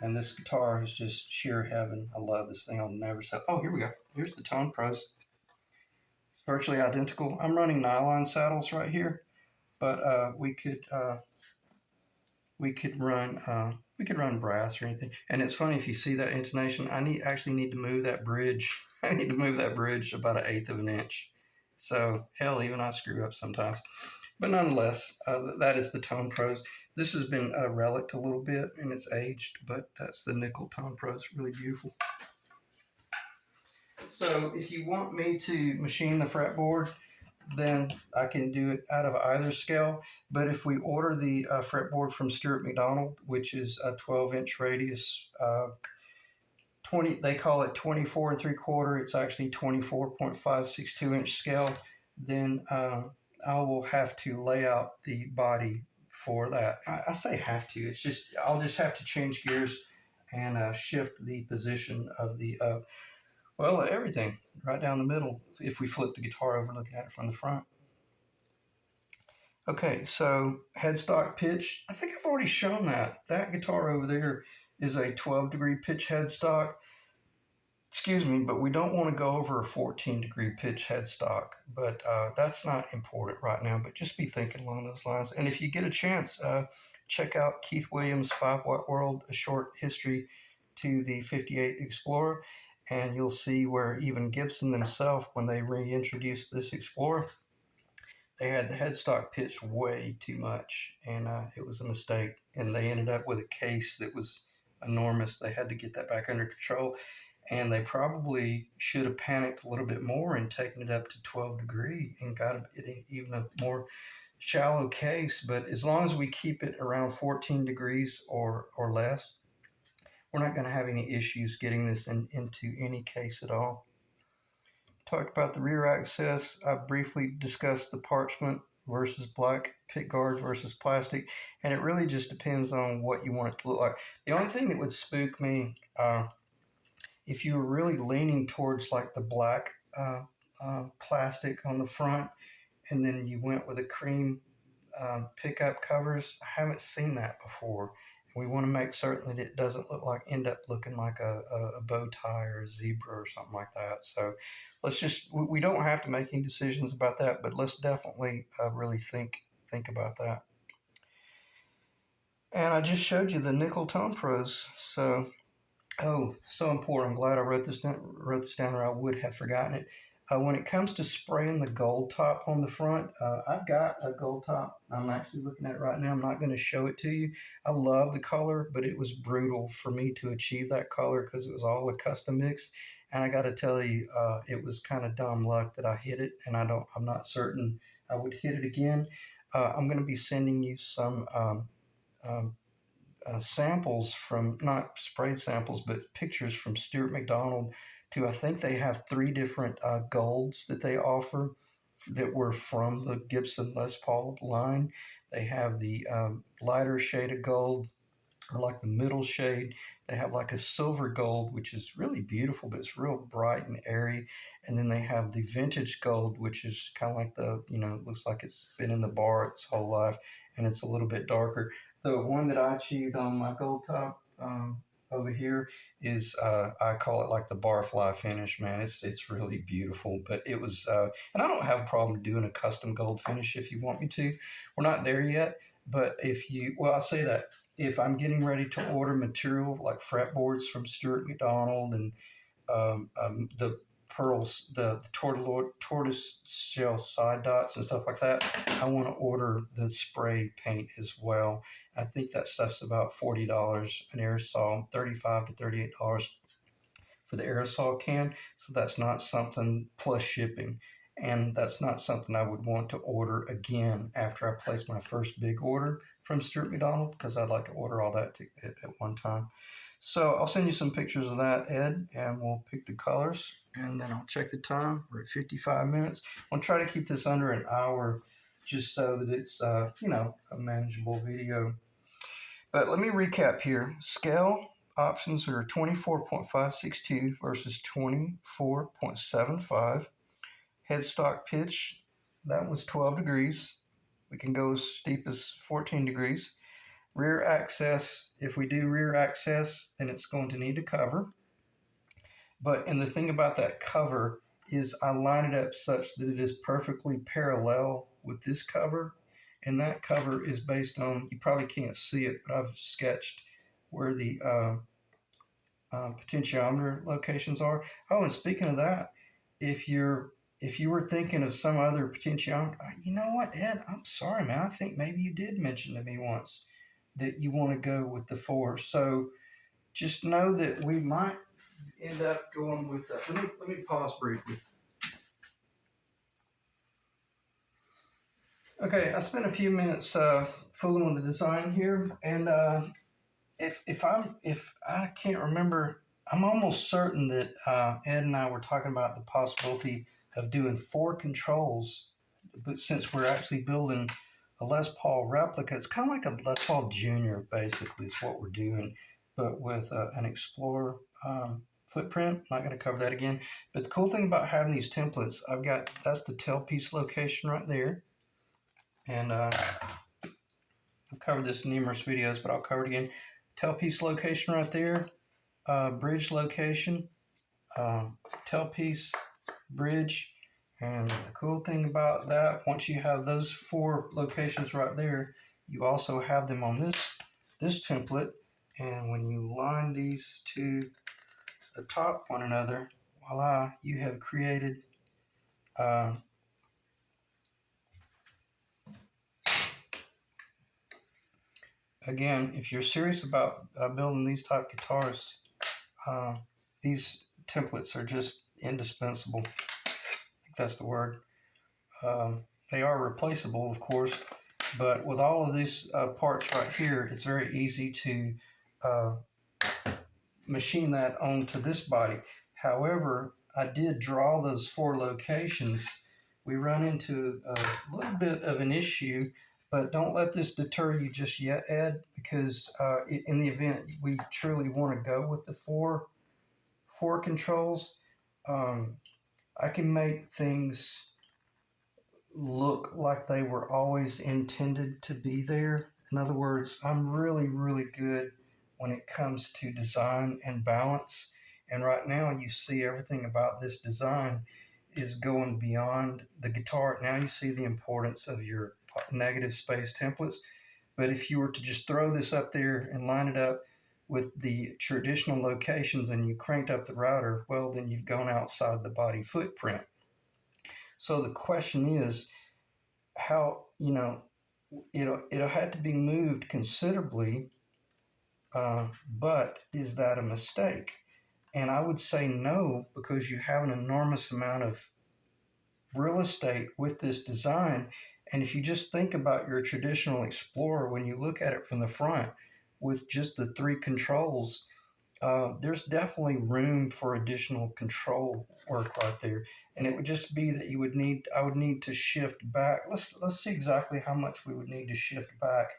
and this guitar is just sheer heaven. I love this thing. I'll never sell. Oh, here we go. Here's the Tonepros. It's virtually identical. I'm running nylon saddles right here, but we could run brass or anything. And it's funny if you see that intonation. Actually need to move that bridge. I need to move that bridge about 1/8 of an inch. So hell, even I screw up sometimes. But nonetheless, that is the Tonepros. This has been relicked a little bit and it's aged, but that's the nickel Tonepros. Really beautiful. So if you want me to machine the fretboard, then I can do it out of either scale. But if we order the fretboard from Stuart McDonald, which is a 12-inch radius, 20, they call it 24 3/4. It's actually 24.562-inch scale. Then I will have to lay out the body for that. I say have to. It's just I'll just have to change gears and shift the position of the well, everything right down the middle if we flip the guitar over looking at it from the front. Okay, so headstock pitch. I think I've already shown that. That guitar over there is a 12-degree pitch headstock. Excuse me, but we don't want to go over a 14-degree pitch headstock. But that's not important right now, but just be thinking along those lines. And if you get a chance, check out Keith Williams' 5-Watt World, A Short History to the 58 Explorer. And you'll see where even Gibson themselves, when they reintroduced this Explorer, they had the headstock pitched way too much, and it was a mistake. And they ended up with a case that was enormous. They had to get that back under control, and they probably should have panicked a little bit more and taken it up to 12 degree and got it even a more shallow case. But as long as we keep it around 14 degrees or less, we're not going to have any issues getting this into any case at all. Talked about the rear access. I briefly discussed the parchment versus black pick guard versus plastic, and it really just depends on what you want it to look like. The only thing that would spook me, if you were really leaning towards like the black plastic on the front, and then you went with a cream pickup covers. I haven't seen that before. We want to make certain that it doesn't end up looking like a bow tie or a zebra or something like that. So we don't have to make any decisions about that, but let's definitely really think about that. And I just showed you the nickel Tonepros. So, so important. I'm glad I wrote this down, or I would have forgotten it. When it comes to spraying the Goldtop on the front, I've got a Goldtop. I'm actually looking at it right now. I'm not going to show it to you. I love the color, but it was brutal for me to achieve that color because it was all a custom mix. And I got to tell you, it was kind of dumb luck that I hit it, and I'm not certain I would hit it again. I'm going to be sending you some samples from, not sprayed samples, but pictures from Stuart McDonald. I think they have 3 different golds that they offer that were from the Gibson Les Paul line. They have the lighter shade of gold, or like the middle shade. They have like a silver gold, which is really beautiful, but it's real bright and airy. And then they have the vintage gold, which is kind of like looks like it's been in the bar its whole life, and it's a little bit darker. The one that I achieved on my Goldtop over here is I call it like the barfly finish, man. It's really beautiful, but it was and I don't have a problem doing a custom gold finish if you want me to. We're not there yet, but I'll say that if I'm getting ready to order material like fretboards from Stuart McDonald and the pearls, the tortoise shell side dots and stuff like that, I want to order the spray paint as well. I think that stuff's about $40 an aerosol, $35 to $38 for for the aerosol can, so that's not something plus shipping. And that's not something I would want to order again after I place my first big order from Stuart McDonald, because I'd like to order all that at one time. So I'll send you some pictures of that, Ed, and we'll pick the colors, and then I'll check the time. We're at 55 minutes. I'll try to keep this under an hour just so that it's, a manageable video. But let me recap here. Scale options are 24.562 versus 24.75. Headstock pitch, that was 12 degrees. We can go as steep as 14 degrees. Rear access, if we do rear access, then it's going to need a cover. And the thing about that cover is I line it up such that it is perfectly parallel with this cover. And that cover is based on, you probably can't see it, but I've sketched where the potentiometer locations are. Oh, and speaking of that, if you were thinking of some other potentiometer, you know what, Ed? I'm sorry, man. I think maybe you did mention to me once that you want to go with the 4. So just know that we might end up going with that. Let me pause briefly. Okay, I spent a few minutes fooling with the design here, and if I can't remember, I'm almost certain that Ed and I were talking about the possibility of doing 4 controls, but since we're actually building a Les Paul replica, it's kind of like a Les Paul Junior, basically, is what we're doing, but with an Explorer footprint. I'm not going to cover that again. But the cool thing about having these templates, that's the tailpiece location right there, and I've covered this in numerous videos, but I'll cover it again. Tailpiece location right there, bridge location, tailpiece, bridge. And the cool thing about that, once you have those 4 locations right there, you also have them on this template. And when you line these to atop one another, voila, you have created again, if you're serious about building these type guitars, these templates are just indispensable. I think that's the word. They are replaceable, of course, but with all of these parts right here, it's very easy to machine that onto this body. However, I did draw those 4 locations. We run into a little bit of an issue, but don't let this deter you just yet, Ed, because in the event we truly want to go with the four controls, I can make things look like they were always intended to be there. In other words, I'm really, really good when it comes to design and balance. And right now you see everything about this design is going beyond the guitar. Now you see the importance of your negative space templates. But if you were to just throw this up there and line it up with the traditional locations and you cranked up the router, well, then you've gone outside the body footprint. So the question is, how, it'll have to be moved considerably, but is that a mistake? And I would say no, because you have an enormous amount of real estate with this design. And if you just think about your traditional Explorer, when you look at it from the front with just the 3 controls, there's definitely room for additional control work right there. And it would just be that I would need to shift back. Let's see exactly how much we would need to shift back.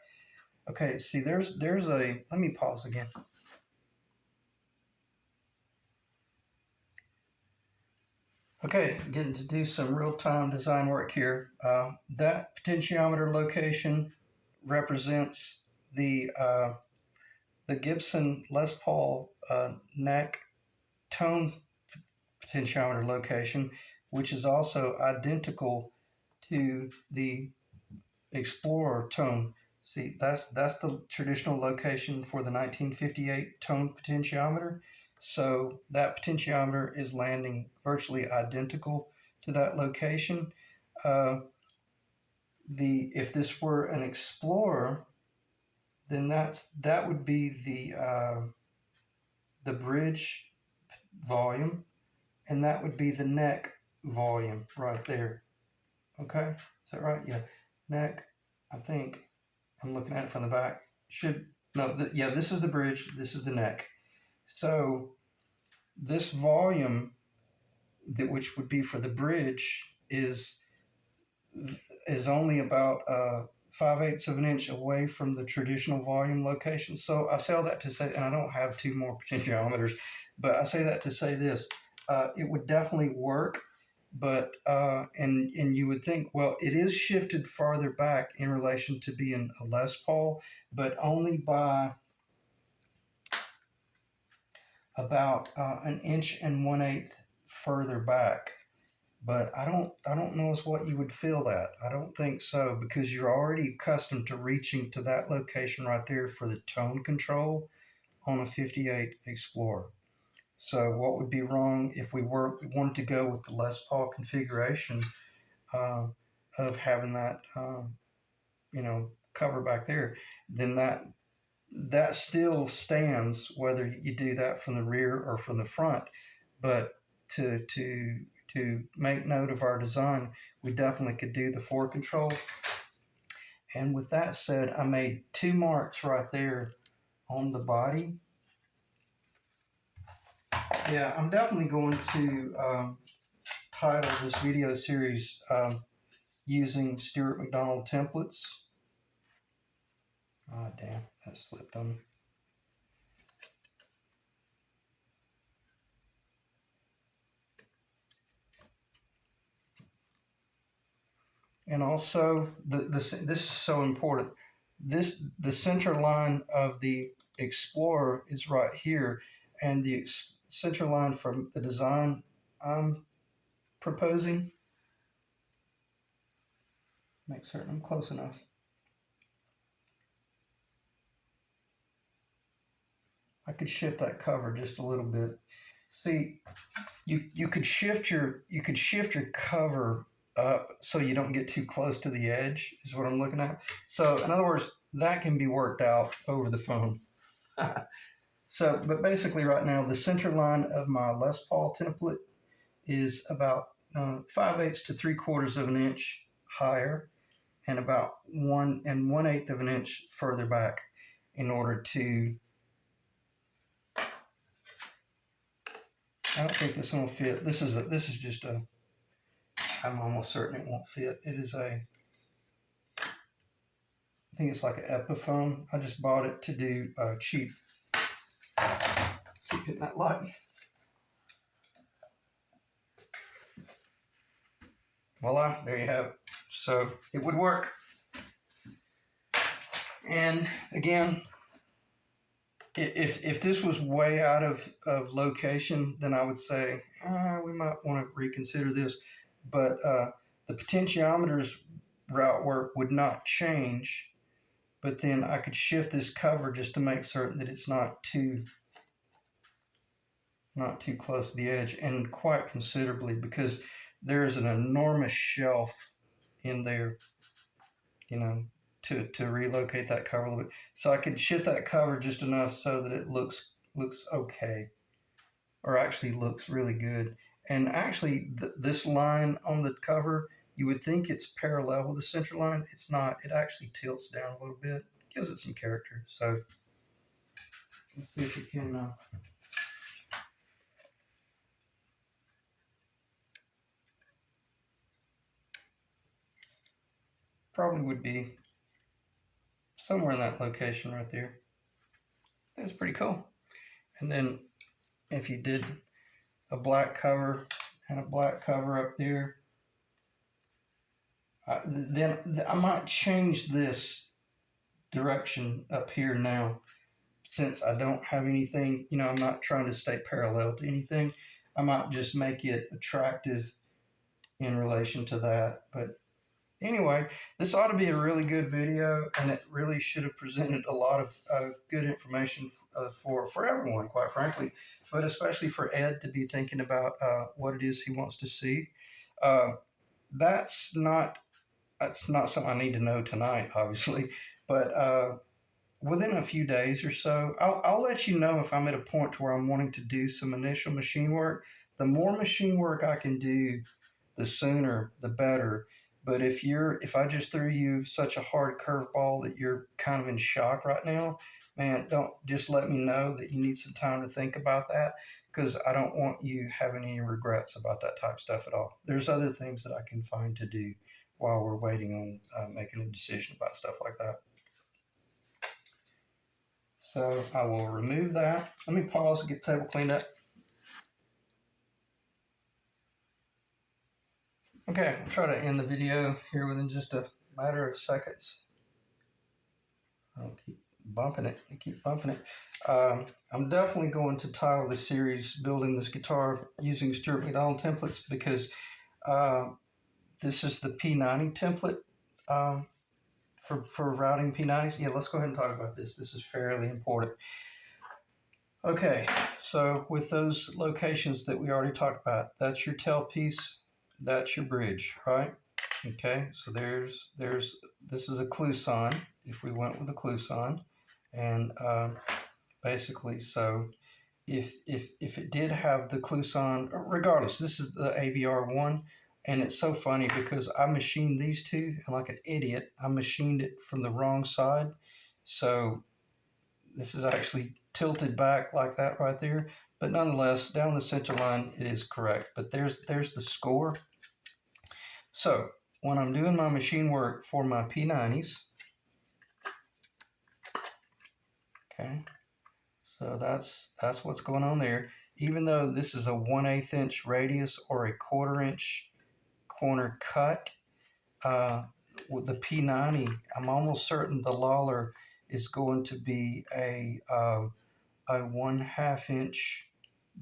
Okay, see, let me pause again. Okay, getting to do some real-time design work here. That potentiometer location represents the Gibson Les Paul neck tone potentiometer location, which is also identical to the Explorer tone. See, that's the traditional location for the 1958 tone potentiometer. So that potentiometer is landing virtually identical to that location. If this were an Explorer, then that would be the bridge volume, and that would be the neck volume right there. Okay, is that right? Yeah, neck. I think I'm looking at it from the back. Should no, yeah. This is the bridge. This is the neck. So this volume, that which would be for the bridge, is only about 5/8 of an inch away from the traditional volume location. So I say all that to say, and I don't have two more potentiometers, but I say that to say this: it would definitely work, but and you would think, well, it is shifted farther back in relation to being a Les Paul, but only by about an inch and 1/8 further back. But I don't know as what you would feel that. I don't think so, because you're already accustomed to reaching to that location right there for the tone control on a 58 Explorer. So what would be wrong if we wanted to go with the Les Paul configuration uh, of having that cover back there? Then that still stands whether you do that from the rear or from the front. But to make note of our design, we definitely could do the 4 control. And with that said, I made 2 marks right there on the body. Yeah, I'm definitely going to title this video series using Stuart McDonald templates. Oh, damn, that slipped on me. And also, this is so important. The center line of the Explorer is right here, and the center line from the design I'm proposing. Make certain I'm close enough. I could shift that cover just a little bit. See, you could shift your cover up so you don't get too close to the edge, is what I'm looking at. So in other words, that can be worked out over the phone. So, but basically right now, the center line of my Les Paul template is about 5/8 to 3/4 of an inch higher, and about 1 1/8 of an inch further back, in order to. I don't think this one will fit. This is just a. I'm almost certain it won't fit. It is a. I think it's like an Epiphone. I just bought it to do cheap. Keep hitting that light. Voila, there you have it. So it would work. And again, if this was way out of location, then I would say we might want to reconsider this. But the potentiometers route work would not change. But then I could shift this cover just to make certain that it's not too close to the edge, and quite considerably, because there is an enormous shelf in there, to relocate that cover a little bit. So I could shift that cover just enough so that it looks okay, or actually looks really good. And actually, this line on the cover, you would think it's parallel with the center line. It's not. It actually tilts down a little bit, gives it some character. So let's see if you can. Probably would be somewhere in that location right there. That's pretty cool. And then if you did a black cover and a black cover up there, then I might change this direction up here now, since I don't have anything, I'm not trying to stay parallel to anything. I might just make it attractive in relation to that. But anyway, this ought to be a really good video, and it really should have presented a lot of good information for everyone, quite frankly, but especially for Ed to be thinking about what it is he wants to see. That's not something I need to know tonight, obviously, but within a few days or so. I'll let you know if I'm at a point to where I'm wanting to do some initial machine work. The more machine work I can do, the sooner the better. But if I just threw you such a hard curveball that you're kind of in shock right now, man, don't just let me know that you need some time to think about that, because I don't want you having any regrets about that type of stuff at all. There's other things that I can find to do while we're waiting on making a decision about stuff like that. So I will remove that. Let me pause and get the table cleaned up. Okay, I'll try to end the video here within just a matter of seconds. I'll keep bumping it. I'm definitely going to title this series "Building This Guitar Using Stuart McDonald Templates" because this is the P90 template for routing P90s. Yeah, let's go ahead and talk about this. This is fairly important. Okay, so with those locations that we already talked about, that's your tailpiece, that's your bridge, right? Okay, so there's this is a clusson. If we went with a clusson, and basically, so if it did have the clusson, regardless, this is the ABR one, and it's so funny because I machined these two, and like an idiot, I machined it from the wrong side, so this is actually tilted back like that right there. But nonetheless, down the center line, it is correct. But there's the score. So when I'm doing my machine work for my P90s, okay, so that's what's going on there. Even though this is a 1/8 inch radius or a 1/4 inch corner cut, with the P90, I'm almost certain the Lollar is going to be a 1/2 inch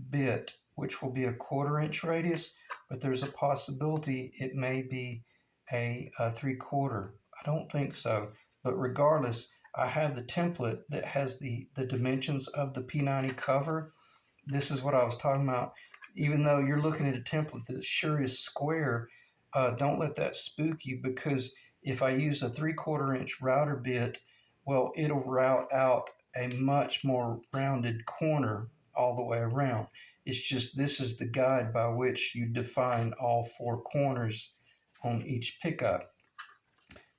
bit, which will be a 1/4 inch radius, but there's a possibility it may be a 3/4. I don't think so, but regardless, I have the template that has the dimensions of the P90 cover. This is what I was talking about. Even though you're looking at a template that sure is square, don't let that spook you, because if I use a 3/4 inch router bit, well, it'll route out a much more rounded corner all the way around. It's just this is the guide by which you define all four corners on each pickup.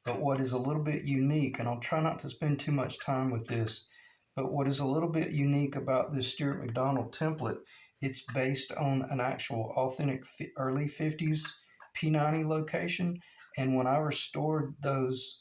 But what is a little bit unique, and I'll try not to spend too much time with this, but what is a little bit unique about this Stuart McDonald template, it's based on an actual authentic early 50s P90 location. And when I restored those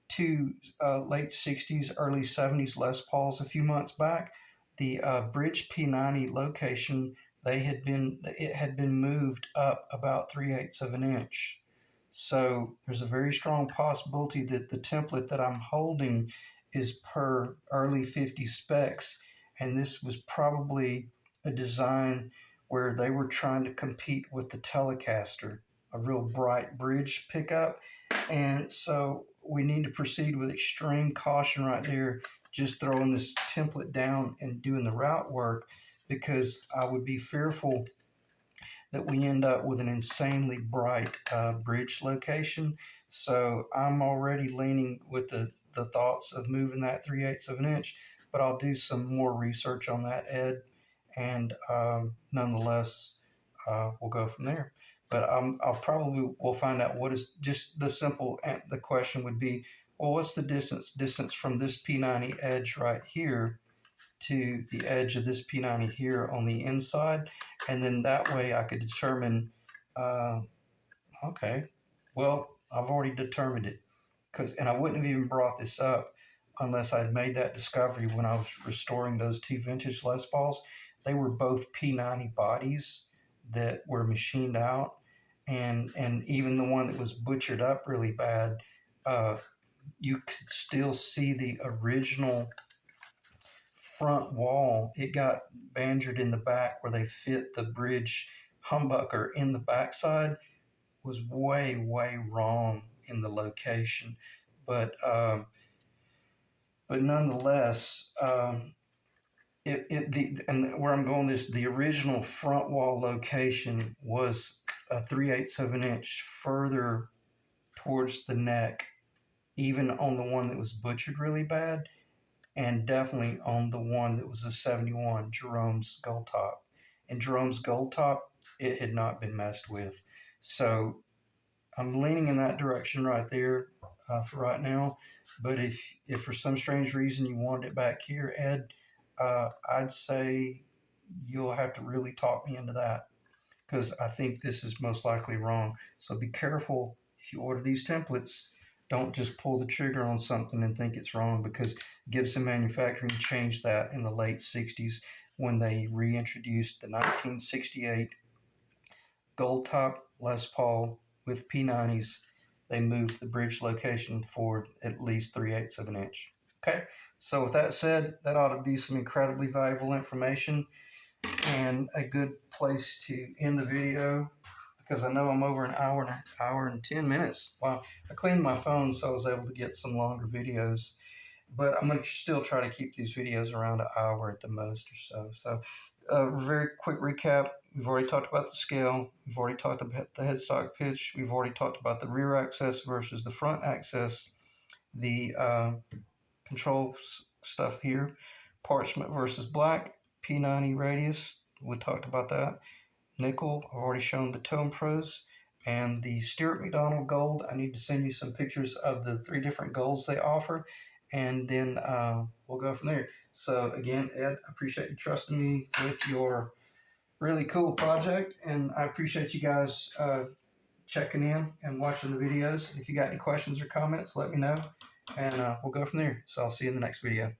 two late 60s, early 70s Les Pauls a few months back, the bridge P90 location, it had been moved up about 3/8 of an inch. So there's a very strong possibility that the template that I'm holding is per early 50 specs, and this was probably a design where they were trying to compete with the Telecaster, a real bright bridge pickup. And so we need to proceed with extreme caution right there, just throwing this template down and doing the route work, because I would be fearful that we end up with an insanely bright bridge location. So I'm already leaning with the thoughts of moving that 3/8 of an inch, but I'll do some more research on that, Ed, and nonetheless, we'll go from there. But I'll probably will find out what is just the question would be, well, what's the distance from this P90 edge right here to the edge of this P90 here on the inside, and then that way I could determine, okay, well, I've already determined it, and I wouldn't have even brought this up unless I'd made that discovery when I was restoring those two vintage Les Pauls. They were both P90 bodies that were machined out, and even the one that was butchered up really bad, you could still see the original front wall. It got bangered in the back where they fit the bridge humbucker in the backside, was way wrong in the location, but nonetheless, and where I'm going is the original front wall location was a 3/8 of an inch further towards the neck, even on the one that was butchered really bad. and definitely on the one that was a 71, Jerome's Goldtop. And Jerome's Goldtop, it had not been messed with. So I'm leaning in that direction right there for right now. But if for some strange reason you wanted it back here, Ed, I'd say you'll have to really talk me into that because I think this is most likely wrong. So be careful if you order these templates. Don't just pull the trigger on something and think it's wrong because Gibson Manufacturing changed that in the late 60s when they reintroduced the 1968 Goldtop Les Paul with P90s. They moved the bridge location forward at least 3/8 of an inch. Okay, so with that said, that ought to be some incredibly valuable information and a good place to end the video because I know I'm over an hour and 10 minutes. Wow, I cleaned my phone so I was able to get some longer videos, but I'm going to still try to keep these videos around an hour at the most or so. So, very quick recap. We've already talked about the scale. We've already talked about the headstock pitch. We've already talked about the rear access versus the front access. The control stuff here. Parchment versus black. P90 radius. We talked about that. Nickel. I've already shown the Tonepros. And the Stewart McDonald Gold. I need to send you some pictures of the 3 different golds they offer. And then we'll go from there. So again, Ed, I appreciate you trusting me with your really cool project, and I appreciate you guys checking in and watching the videos. If you got any questions or comments, let me know, and we'll go from there. So I'll see you in the next video.